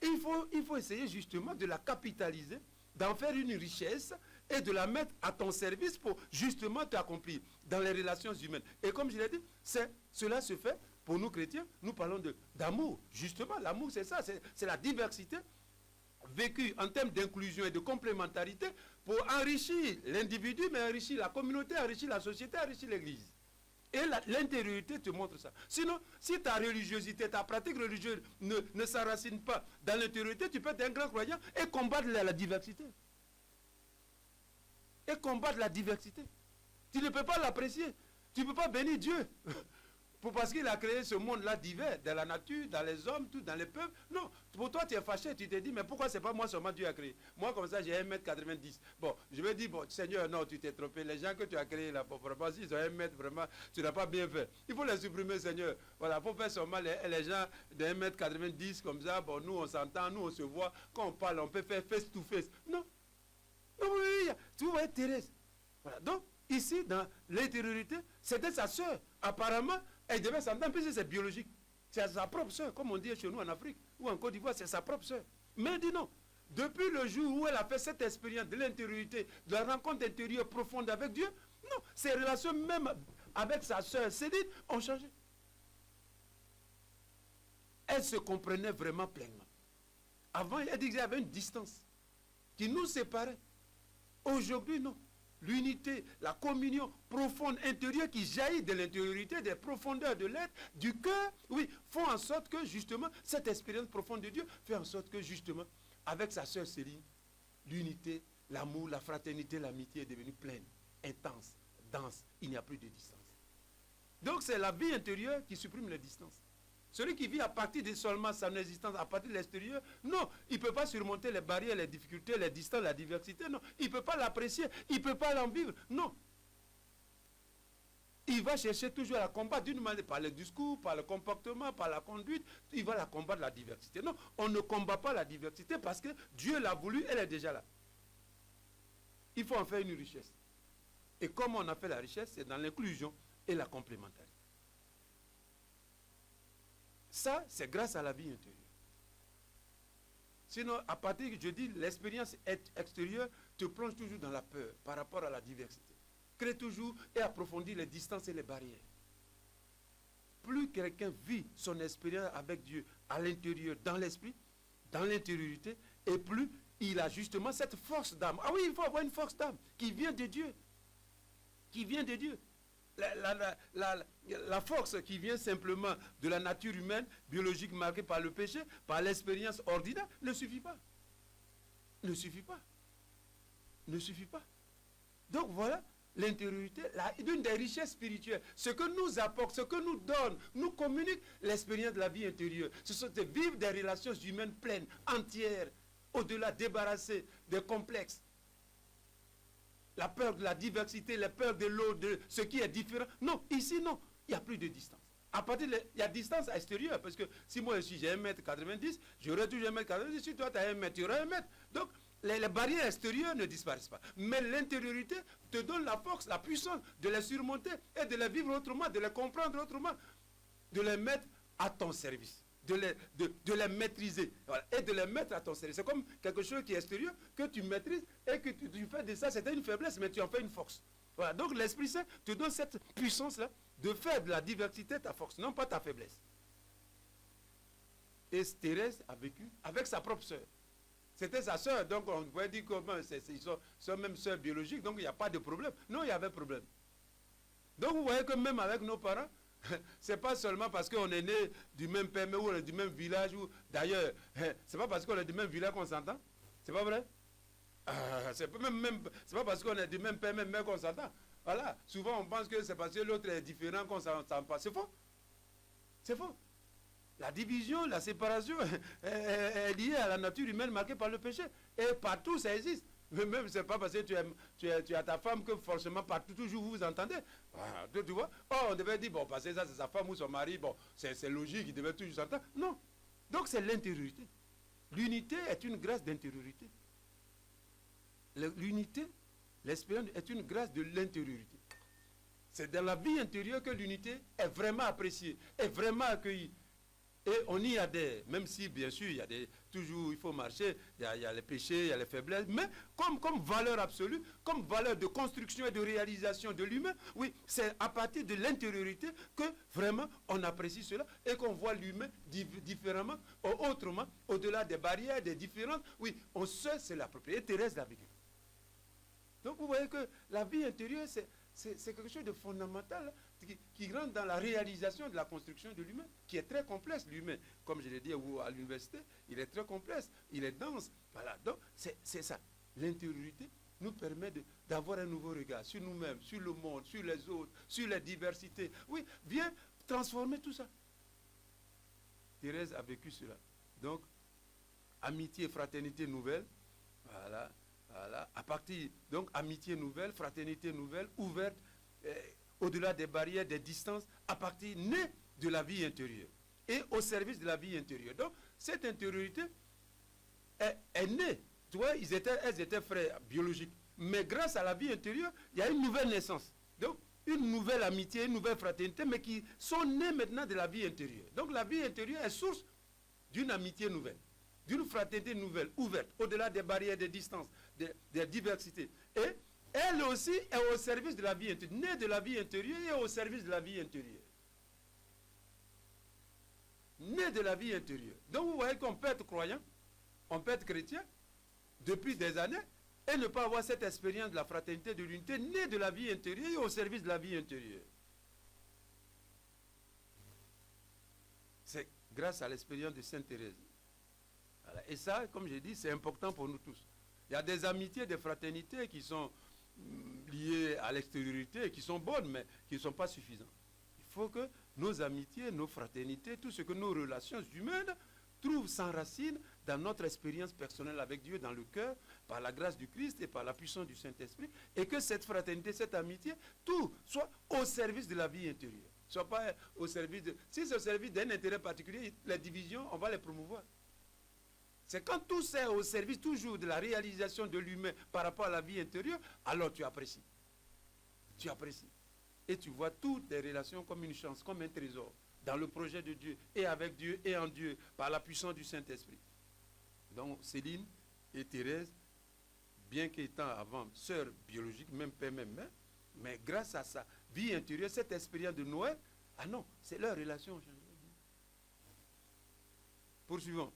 Il faut essayer justement de la capitaliser, d'en faire une richesse et de la mettre à ton service pour justement t'accomplir dans les relations humaines. Et comme je l'ai dit, cela se fait pour nous chrétiens. Nous parlons d'amour. Justement, l'amour, c'est ça. C'est la diversité vécue en termes d'inclusion et de complémentarité pour enrichir l'individu, mais enrichir la communauté, enrichir la société, enrichir l'Église. Et l'intériorité te montre ça. Sinon, si ta religiosité, ta pratique religieuse ne s'enracine pas dans l'intériorité, tu peux être un grand croyant et combattre la diversité. Et combattre la diversité. Tu ne peux pas l'apprécier. Tu ne peux pas bénir Dieu. Parce qu'il a créé ce monde-là divers, dans la nature, dans les hommes, tout, dans les peuples. Non, pour toi tu es fâché, tu te dis, mais pourquoi c'est pas moi seulement Dieu a créé? Moi comme ça j'ai 1m90. Bon, je vais dire, bon, Seigneur, non, tu t'es trompé. Les gens que tu as créés là, vraiment, s'ils ont 1m, vraiment, tu n'as pas bien fait. Il faut les supprimer, Seigneur. Voilà, il faut faire seulement les gens de 1m90 comme ça. Bon, nous on s'entend, nous on se voit. Quand on parle, on peut faire face to face. Non. Non, oui, tu vois Thérèse. Voilà, donc, ici, dans l'intériorité, c'était sa soeur. Apparemment, elle devait s'entendre, puisque c'est biologique. C'est sa propre soeur, comme on dit chez nous en Afrique, ou en Côte d'Ivoire, c'est sa propre soeur. Mais elle dit non. Depuis le jour où elle a fait cette expérience de l'intériorité, de la rencontre intérieure profonde avec Dieu, non, ses relations même avec sa soeur Céline ont changé. Elle se comprenait vraiment pleinement. Avant, elle disait qu'il y avait une distance qui nous séparait. Aujourd'hui, non. L'unité, la communion profonde intérieure qui jaillit de l'intériorité, des profondeurs de l'être, du cœur, oui, font en sorte que justement, cette expérience profonde de Dieu fait en sorte que justement, avec sa sœur Céline, l'unité, l'amour, la fraternité, l'amitié est devenue pleine, intense, dense. Il n'y a plus de distance. Donc c'est la vie intérieure qui supprime les distances. Celui qui vit à partir de seulement son existence, à partir de l'extérieur, non, il ne peut pas surmonter les barrières, les difficultés, les distances, la diversité, non. Il ne peut pas l'apprécier, il ne peut pas l'en vivre, non. Il va chercher toujours à la combattre d'une manière, par le discours, par le comportement, par la conduite, il va la combattre la diversité. Non, on ne combat pas la diversité parce que Dieu l'a voulu, elle est déjà là. Il faut en faire une richesse. Et comment on a fait la richesse, c'est dans l'inclusion et la complémentarité. Ça, c'est grâce à la vie intérieure. Sinon, à partir, je dis, l'expérience extérieure te plonge toujours dans la peur par rapport à la diversité. Crée toujours et approfondit les distances et les barrières. Plus quelqu'un vit son expérience avec Dieu à l'intérieur, dans l'esprit, dans l'intériorité, et plus il a justement cette force d'âme. Ah oui, il faut avoir une force d'âme qui vient de Dieu. Qui vient de Dieu. La force qui vient simplement de la nature humaine, biologique marquée par le péché, par l'expérience ordinaire, ne suffit pas. Ne suffit pas. Ne suffit pas. Donc voilà l'intériorité, l'une des richesses spirituelles. Ce que nous apporte, ce que nous donne, nous communique l'expérience de la vie intérieure. Ce sont de vivre des relations humaines pleines, entières, au-delà, débarrassées des complexes. La peur de la diversité, la peur de l'autre, de ce qui est différent. Non, ici, non. Il n'y a plus de distance. À partir il y a distance extérieure. Parce que si moi, j'ai 1m90, j'aurai toujours 1m90. Si toi, tu as 1m, tu auras 1m. Donc, les barrières extérieures ne disparaissent pas. Mais l'intériorité te donne la force, la puissance de les surmonter et de les vivre autrement, de les comprendre autrement. De les mettre à ton service. De les maîtriser, voilà, et de les mettre à ton service. C'est comme quelque chose qui est extérieur, que tu maîtrises et que tu fais de ça, c'était une faiblesse, mais tu en fais une force. Voilà, donc l'Esprit Saint te donne cette puissance-là de faire de la diversité ta force, non pas ta faiblesse. Et Thérèse a vécu avec sa propre sœur. C'était sa sœur, donc on pouvait dire comment ils sont même sœurs biologiques, donc il n'y a pas de problème. Non, il y avait problème. Donc vous voyez que même avec nos parents, c'est pas seulement parce qu'on est né du même père, mais ou on est du même village, ou d'ailleurs, c'est pas parce qu'on est du même village qu'on s'entend. C'est pas vrai? C'est pas parce qu'on est du même père, même mère qu'on s'entend. Voilà. Souvent, on pense que c'est parce que l'autre est différent qu'on s'entend pas. C'est faux. C'est faux. La division, la séparation est liée à la nature humaine marquée par le péché. Et partout, ça existe. Même, c'est pas parce que tu as ta femme que forcément partout, toujours vous vous entendez. Ah, tu vois? Oh, on devait dire, bon, parce que ça, c'est sa femme ou son mari, bon, c'est logique, ils devaient toujours s'entendre. Non. Donc, c'est l'intériorité. L'unité est une grâce d'intériorité. L'unité, l'expérience est une grâce de l'intériorité. C'est dans la vie intérieure que l'unité est vraiment appréciée, est vraiment accueillie. Et on y adhère, même si bien sûr toujours il faut marcher, il y a les péchés, il y a les faiblesses, mais comme valeur absolue, comme valeur de construction et de réalisation de l'humain, oui, c'est à partir de l'intériorité que vraiment on apprécie cela et qu'on voit l'humain différemment, autrement, au-delà des barrières, des différences. Oui, on sait, c'est la propriété. Thérèse l'a vécu. Donc vous voyez que la vie intérieure, c'est quelque chose de fondamental qui rentre dans la réalisation de la construction de l'humain, qui est très complexe, l'humain. Comme je l'ai dit à l'université, il est très complexe, il est dense. Voilà, donc c'est ça. L'intériorité nous permet d'avoir un nouveau regard sur nous-mêmes, sur le monde, sur les autres, sur les diversités. Oui, viens transformer tout ça. Thérèse a vécu cela. Donc, amitié et fraternité nouvelle, voilà. Voilà, à partir, donc, amitié nouvelle, fraternité nouvelle, ouverte, au-delà des barrières, des distances, à partir née de la vie intérieure et au service de la vie intérieure. Donc, cette intériorité est née. Tu vois, elles étaient frères biologiques. Mais grâce à la vie intérieure, il y a une nouvelle naissance. Donc, une nouvelle amitié, une nouvelle fraternité, mais qui sont nées maintenant de la vie intérieure. Donc, la vie intérieure est source d'une amitié nouvelle, d'une fraternité nouvelle, ouverte, au-delà des barrières, des distances, des diversités. Et elle aussi est au service de la vie intérieure, née de la vie intérieure et au service de la vie intérieure. Née de la vie intérieure. Donc vous voyez qu'on peut être croyant, on peut être chrétien depuis des années et ne pas avoir cette expérience de la fraternité, de l'unité, née de la vie intérieure et au service de la vie intérieure. C'est grâce à l'expérience de Sainte Thérèse. Voilà. Et ça, comme j'ai dit, c'est important pour nous tous. Il y a des amitiés, des fraternités qui sont liées à l'extériorité et qui sont bonnes, mais qui ne sont pas suffisantes. Il faut que nos amitiés, nos fraternités, tout ce que nos relations humaines trouvent sans racine dans notre expérience personnelle avec Dieu, dans le cœur, par la grâce du Christ et par la puissance du Saint-Esprit, et que cette fraternité, cette amitié, tout soit au service de la vie intérieure. Soit pas au service de... Si c'est au service d'un intérêt particulier, les divisions, on va les promouvoir. C'est quand tout c'est au service toujours de la réalisation de l'humain par rapport à la vie intérieure, alors tu apprécies. Tu apprécies. Et tu vois toutes les relations comme une chance, comme un trésor, dans le projet de Dieu, et avec Dieu, et en Dieu, par la puissance du Saint-Esprit. Donc Céline et Thérèse, bien qu'étant avant sœurs biologiques, même père, même mère, mais grâce à sa vie intérieure, cette expérience de Noël, ah non, c'est leur relation. Poursuivons.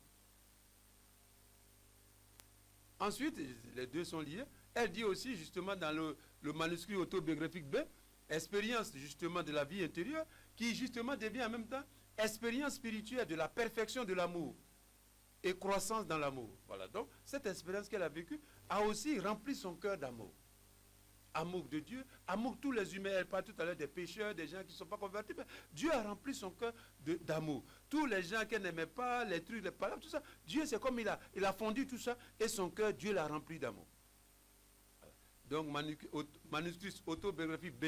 Ensuite, les deux sont liés. Elle dit aussi, justement, dans le manuscrit autobiographique B, expérience, justement, de la vie intérieure, qui, justement, devient en même temps expérience spirituelle de la perfection de l'amour et croissance dans l'amour. Voilà. Donc, cette expérience qu'elle a vécue a aussi rempli son cœur d'amour. Amour de Dieu, amour de tous les humains. Elle parle tout à l'heure des pécheurs, des gens qui ne sont pas convertis. Mais Dieu a rempli son cœur d'amour. Tous les gens qu'elle n'aimait pas, les trucs, les paroles, tout ça. Dieu, c'est comme il a fondu tout ça. Et son cœur, Dieu l'a rempli d'amour. Donc, manuscrit autobiographie B,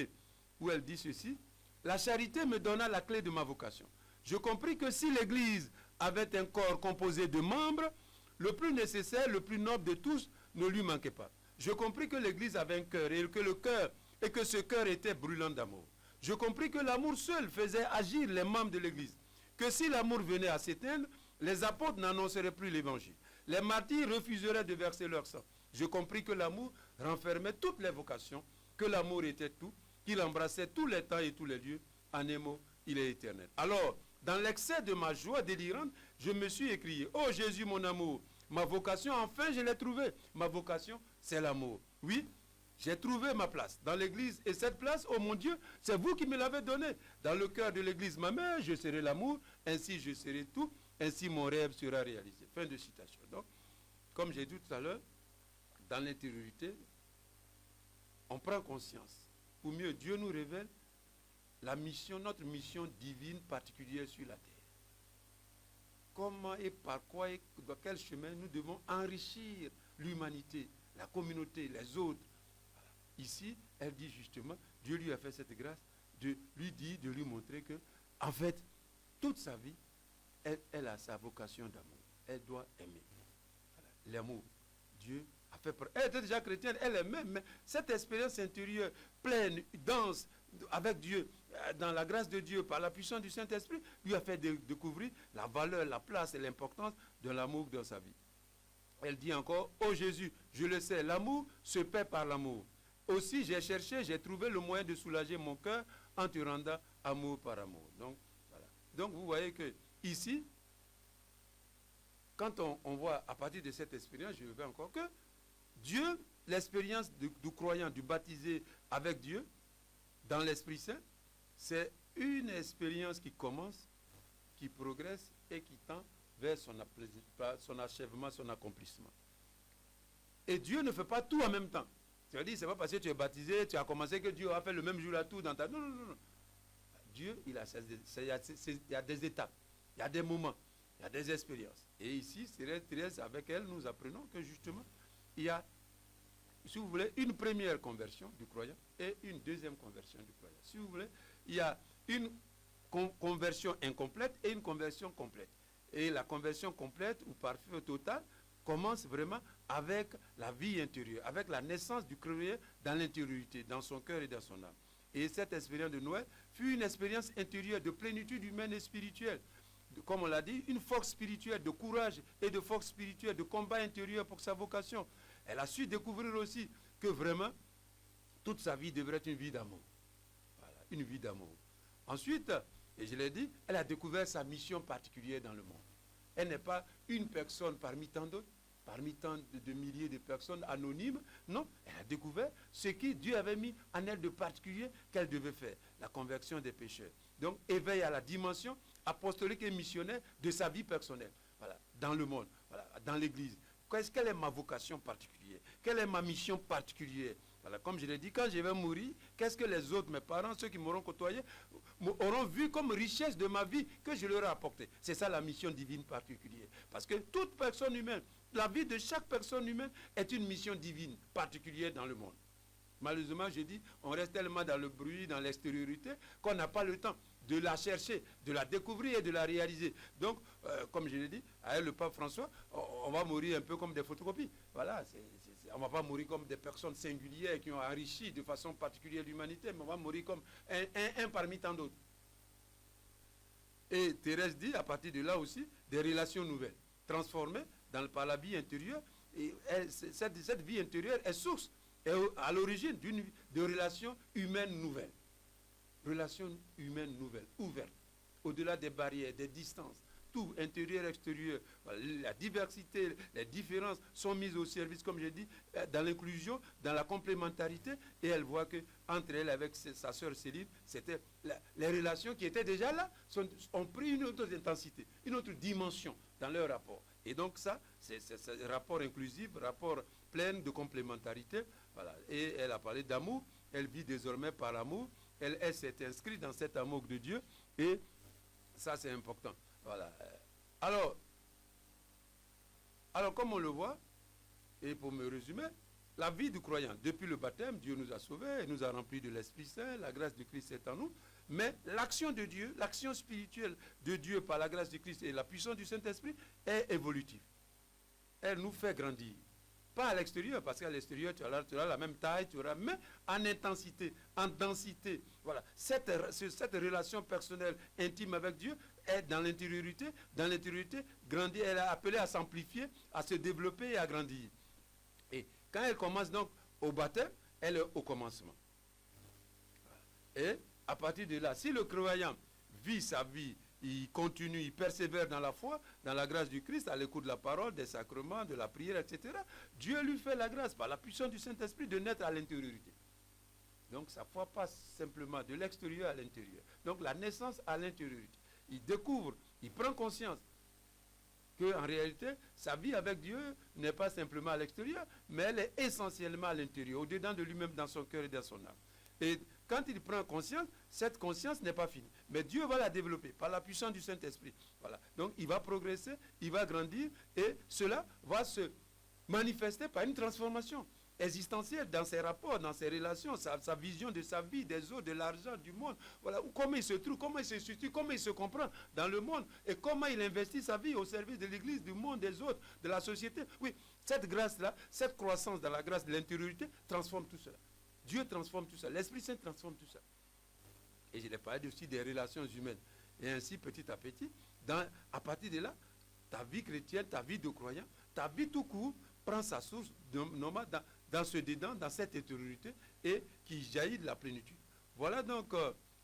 où elle dit ceci. La charité me donna la clé de ma vocation. Je compris que si l'Église avait un corps composé de membres, le plus nécessaire, le plus noble de tous, ne lui manquait pas. Je compris que l'Église avait un cœur et que ce cœur était brûlant d'amour. Je compris que l'amour seul faisait agir les membres de l'Église. Que si l'amour venait à s'éteindre, les apôtres n'annonceraient plus l'Évangile. Les martyrs refuseraient de verser leur sang. Je compris que l'amour renfermait toutes les vocations, que l'amour était tout, qu'il embrassait tous les temps et tous les lieux. En un mot, il est éternel. Alors, dans l'excès de ma joie délirante, je me suis écrié, « Oh Jésus, mon amour, ma vocation, enfin je l'ai trouvée. Ma vocation, c'est l'amour. » Oui, j'ai trouvé ma place dans l'église. Et cette place, oh mon Dieu, c'est vous qui me l'avez donnée. Dans le cœur de l'église, ma mère, je serai l'amour. Ainsi, je serai tout. Ainsi, mon rêve sera réalisé. Fin de citation. Donc, comme j'ai dit tout à l'heure, dans l'intériorité, on prend conscience. Ou mieux, Dieu nous révèle la mission, notre mission divine particulière sur la terre. Comment et par quoi et dans quel chemin nous devons enrichir l'humanité, la communauté, les autres. Voilà. Ici, elle dit justement, Dieu lui a fait cette grâce de lui dire, de lui montrer que, en fait, toute sa vie, elle a sa vocation d'amour. Elle doit aimer. Voilà. L'amour. Dieu a fait pour elle. Elle était déjà chrétienne, elle aimait, mais cette expérience intérieure, pleine, dense, avec Dieu, dans la grâce de Dieu, par la puissance du Saint-Esprit, lui a fait découvrir la valeur, la place et l'importance de l'amour dans sa vie. Elle dit encore, ô Jésus, je le sais, l'amour se paie par l'amour. Aussi, j'ai cherché, j'ai trouvé le moyen de soulager mon cœur en te rendant amour par amour. Donc, voilà. Donc, vous voyez que ici, quand on voit à partir de cette expérience, je veux encore que Dieu, l'expérience du croyant, du baptisé avec Dieu, dans l'Esprit Saint, c'est une expérience qui commence, qui progresse et qui tend vers son achèvement, son accomplissement. Et Dieu ne fait pas tout en même temps. C'est-à-dire, c'est pas parce que tu es baptisé, tu as commencé que Dieu a fait le même jour là tout dans ta... Non, non, non, non. Dieu, il y a des étapes, il y a des moments, il y a des expériences. Et ici, Thérèse, avec elle, nous apprenons que justement, il y a, si vous voulez, une première conversion du croyant et une deuxième conversion du croyant. Si vous voulez, il y a une conversion incomplète et une conversion complète. Et la conversion complète ou parfaite totale commence vraiment avec la vie intérieure, avec la naissance du croyant dans l'intériorité, dans son cœur et dans son âme. Et cette expérience de Noël fut une expérience intérieure de plénitude humaine et spirituelle. Comme on l'a dit, une force spirituelle, de courage et de force spirituelle, de combat intérieur pour sa vocation. Elle a su découvrir aussi que vraiment, toute sa vie devrait être une vie d'amour. Voilà, une vie d'amour. Ensuite, et je l'ai dit, elle a découvert sa mission particulière dans le monde. Elle n'est pas une personne parmi tant d'autres, parmi tant de milliers de personnes anonymes. Non, elle a découvert ce que Dieu avait mis en elle de particulier qu'elle devait faire, la conversion des pécheurs. Donc, éveil à la dimension apostolique et missionnaire de sa vie personnelle, voilà, dans le monde, voilà, dans l'Église. Quelle est ma vocation particulière? Quelle est ma mission particulière? Voilà, comme je l'ai dit, quand je vais mourir, qu'est-ce que les autres, mes parents, ceux qui m'auront côtoyé, auront vu comme richesse de ma vie que je leur ai apporté? C'est ça la mission divine particulière. Parce que toute personne humaine, la vie de chaque personne humaine est une mission divine particulière dans le monde. Malheureusement, je dis, on reste tellement dans le bruit, dans l'extériorité, qu'on n'a pas le temps de la chercher, de la découvrir et de la réaliser. Donc, comme je l'ai dit, avec le pape François, on va mourir un peu comme des photocopies. Voilà, on ne va pas mourir comme des personnes singulières qui ont enrichi de façon particulière l'humanité, mais on va mourir comme un parmi tant d'autres. Et Thérèse dit, à partir de là aussi, des relations nouvelles, transformées par la vie intérieure. Et cette vie intérieure est source, est à l'origine de relations humaines nouvelles. Relations humaines nouvelles, ouvertes, au-delà des barrières, des distances, tout, intérieur, extérieur. Voilà, la diversité, les différences sont mises au service, comme j'ai dit, dans l'inclusion, dans la complémentarité, et elle voit qu'entre elle, avec sa sœur Céline, c'était les relations qui étaient déjà là, ont pris une autre intensité, une autre dimension dans leur rapport. Et donc ça, c'est rapport inclusif, rapport plein de complémentarité. Voilà. Et elle a parlé d'amour, elle vit désormais par l'amour. Elle s'est inscrite dans cet amour de Dieu et ça c'est important. Voilà. Alors, comme on le voit, et pour me résumer, la vie du croyant, depuis le baptême, Dieu nous a sauvés, il nous a remplis de l'Esprit Saint, la grâce de Christ est en nous, mais l'action de Dieu, l'action spirituelle de Dieu par la grâce de Christ et la puissance du Saint-Esprit est évolutive. Elle nous fait grandir. Pas à l'extérieur, parce qu'à l'extérieur, tu auras la même taille, mais en intensité, en densité. Voilà. Cette relation personnelle, intime avec Dieu, est dans l'intériorité. Dans l'intériorité, grandir, elle est appelée à s'amplifier, à se développer et à grandir. Et quand elle commence donc au baptême, elle est au commencement. Et à partir de là, si le croyant vit sa vie, il continue, il persévère dans la foi, dans la grâce du Christ, à l'écoute de la parole, des sacrements, de la prière, etc. Dieu lui fait la grâce, par la puissance du Saint-Esprit, de naître à l'intériorité. Donc sa foi passe simplement de l'extérieur à l'intérieur. Donc la naissance à l'intériorité. Il découvre, il prend conscience qu'en réalité, sa vie avec Dieu n'est pas simplement à l'extérieur, mais elle est essentiellement à l'intérieur, au-dedans de lui-même, dans son cœur et dans son âme. Et quand il prend conscience, cette conscience n'est pas finie. Mais Dieu va la développer par la puissance du Saint-Esprit. Voilà. Donc il va progresser, il va grandir, et cela va se manifester par une transformation existentielle dans ses rapports, dans ses relations, sa vision de sa vie, des autres, de l'argent, du monde. Voilà, comment il se trouve, comment il se situe, comment il se comprend dans le monde et comment il investit sa vie au service de l'Église, du monde, des autres, de la société. Oui, cette grâce-là, cette croissance dans la grâce de l'intériorité transforme tout cela. Dieu transforme tout ça, l'Esprit Saint transforme tout ça. Et je l'ai parlé aussi des relations humaines. Et ainsi, petit à petit, à partir de là, ta vie chrétienne, ta vie de croyant, ta vie tout court, prend sa source dans ce dedans, dans cette intériorité, et qui jaillit de la plénitude. Voilà donc,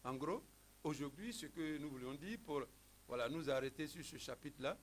en gros, aujourd'hui, ce que nous voulons dire pour nous arrêter sur ce chapitre-là,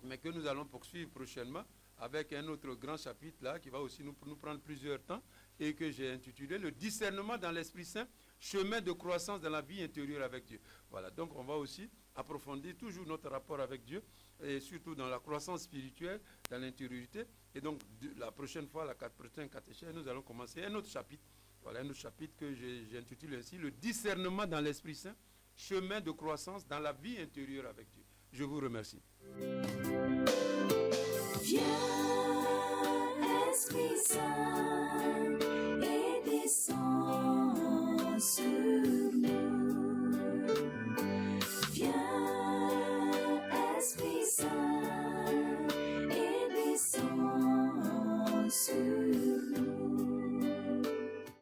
mais que nous allons poursuivre prochainement avec un autre grand chapitre là, qui va aussi nous prendre plusieurs temps, et que j'ai intitulé « Le discernement dans l'Esprit Saint, chemin de croissance dans la vie intérieure avec Dieu ». Voilà, donc on va aussi approfondir toujours notre rapport avec Dieu, et surtout dans la croissance spirituelle, dans l'intériorité. Et donc, la prochaine fois, la prochaine catéchèse, nous allons commencer un autre chapitre. Voilà, un autre chapitre que j'ai intitulé ainsi « Le discernement dans l'Esprit Saint, chemin de croissance dans la vie intérieure avec Dieu ». Je vous remercie. Viens, Esprit Saint, et descends.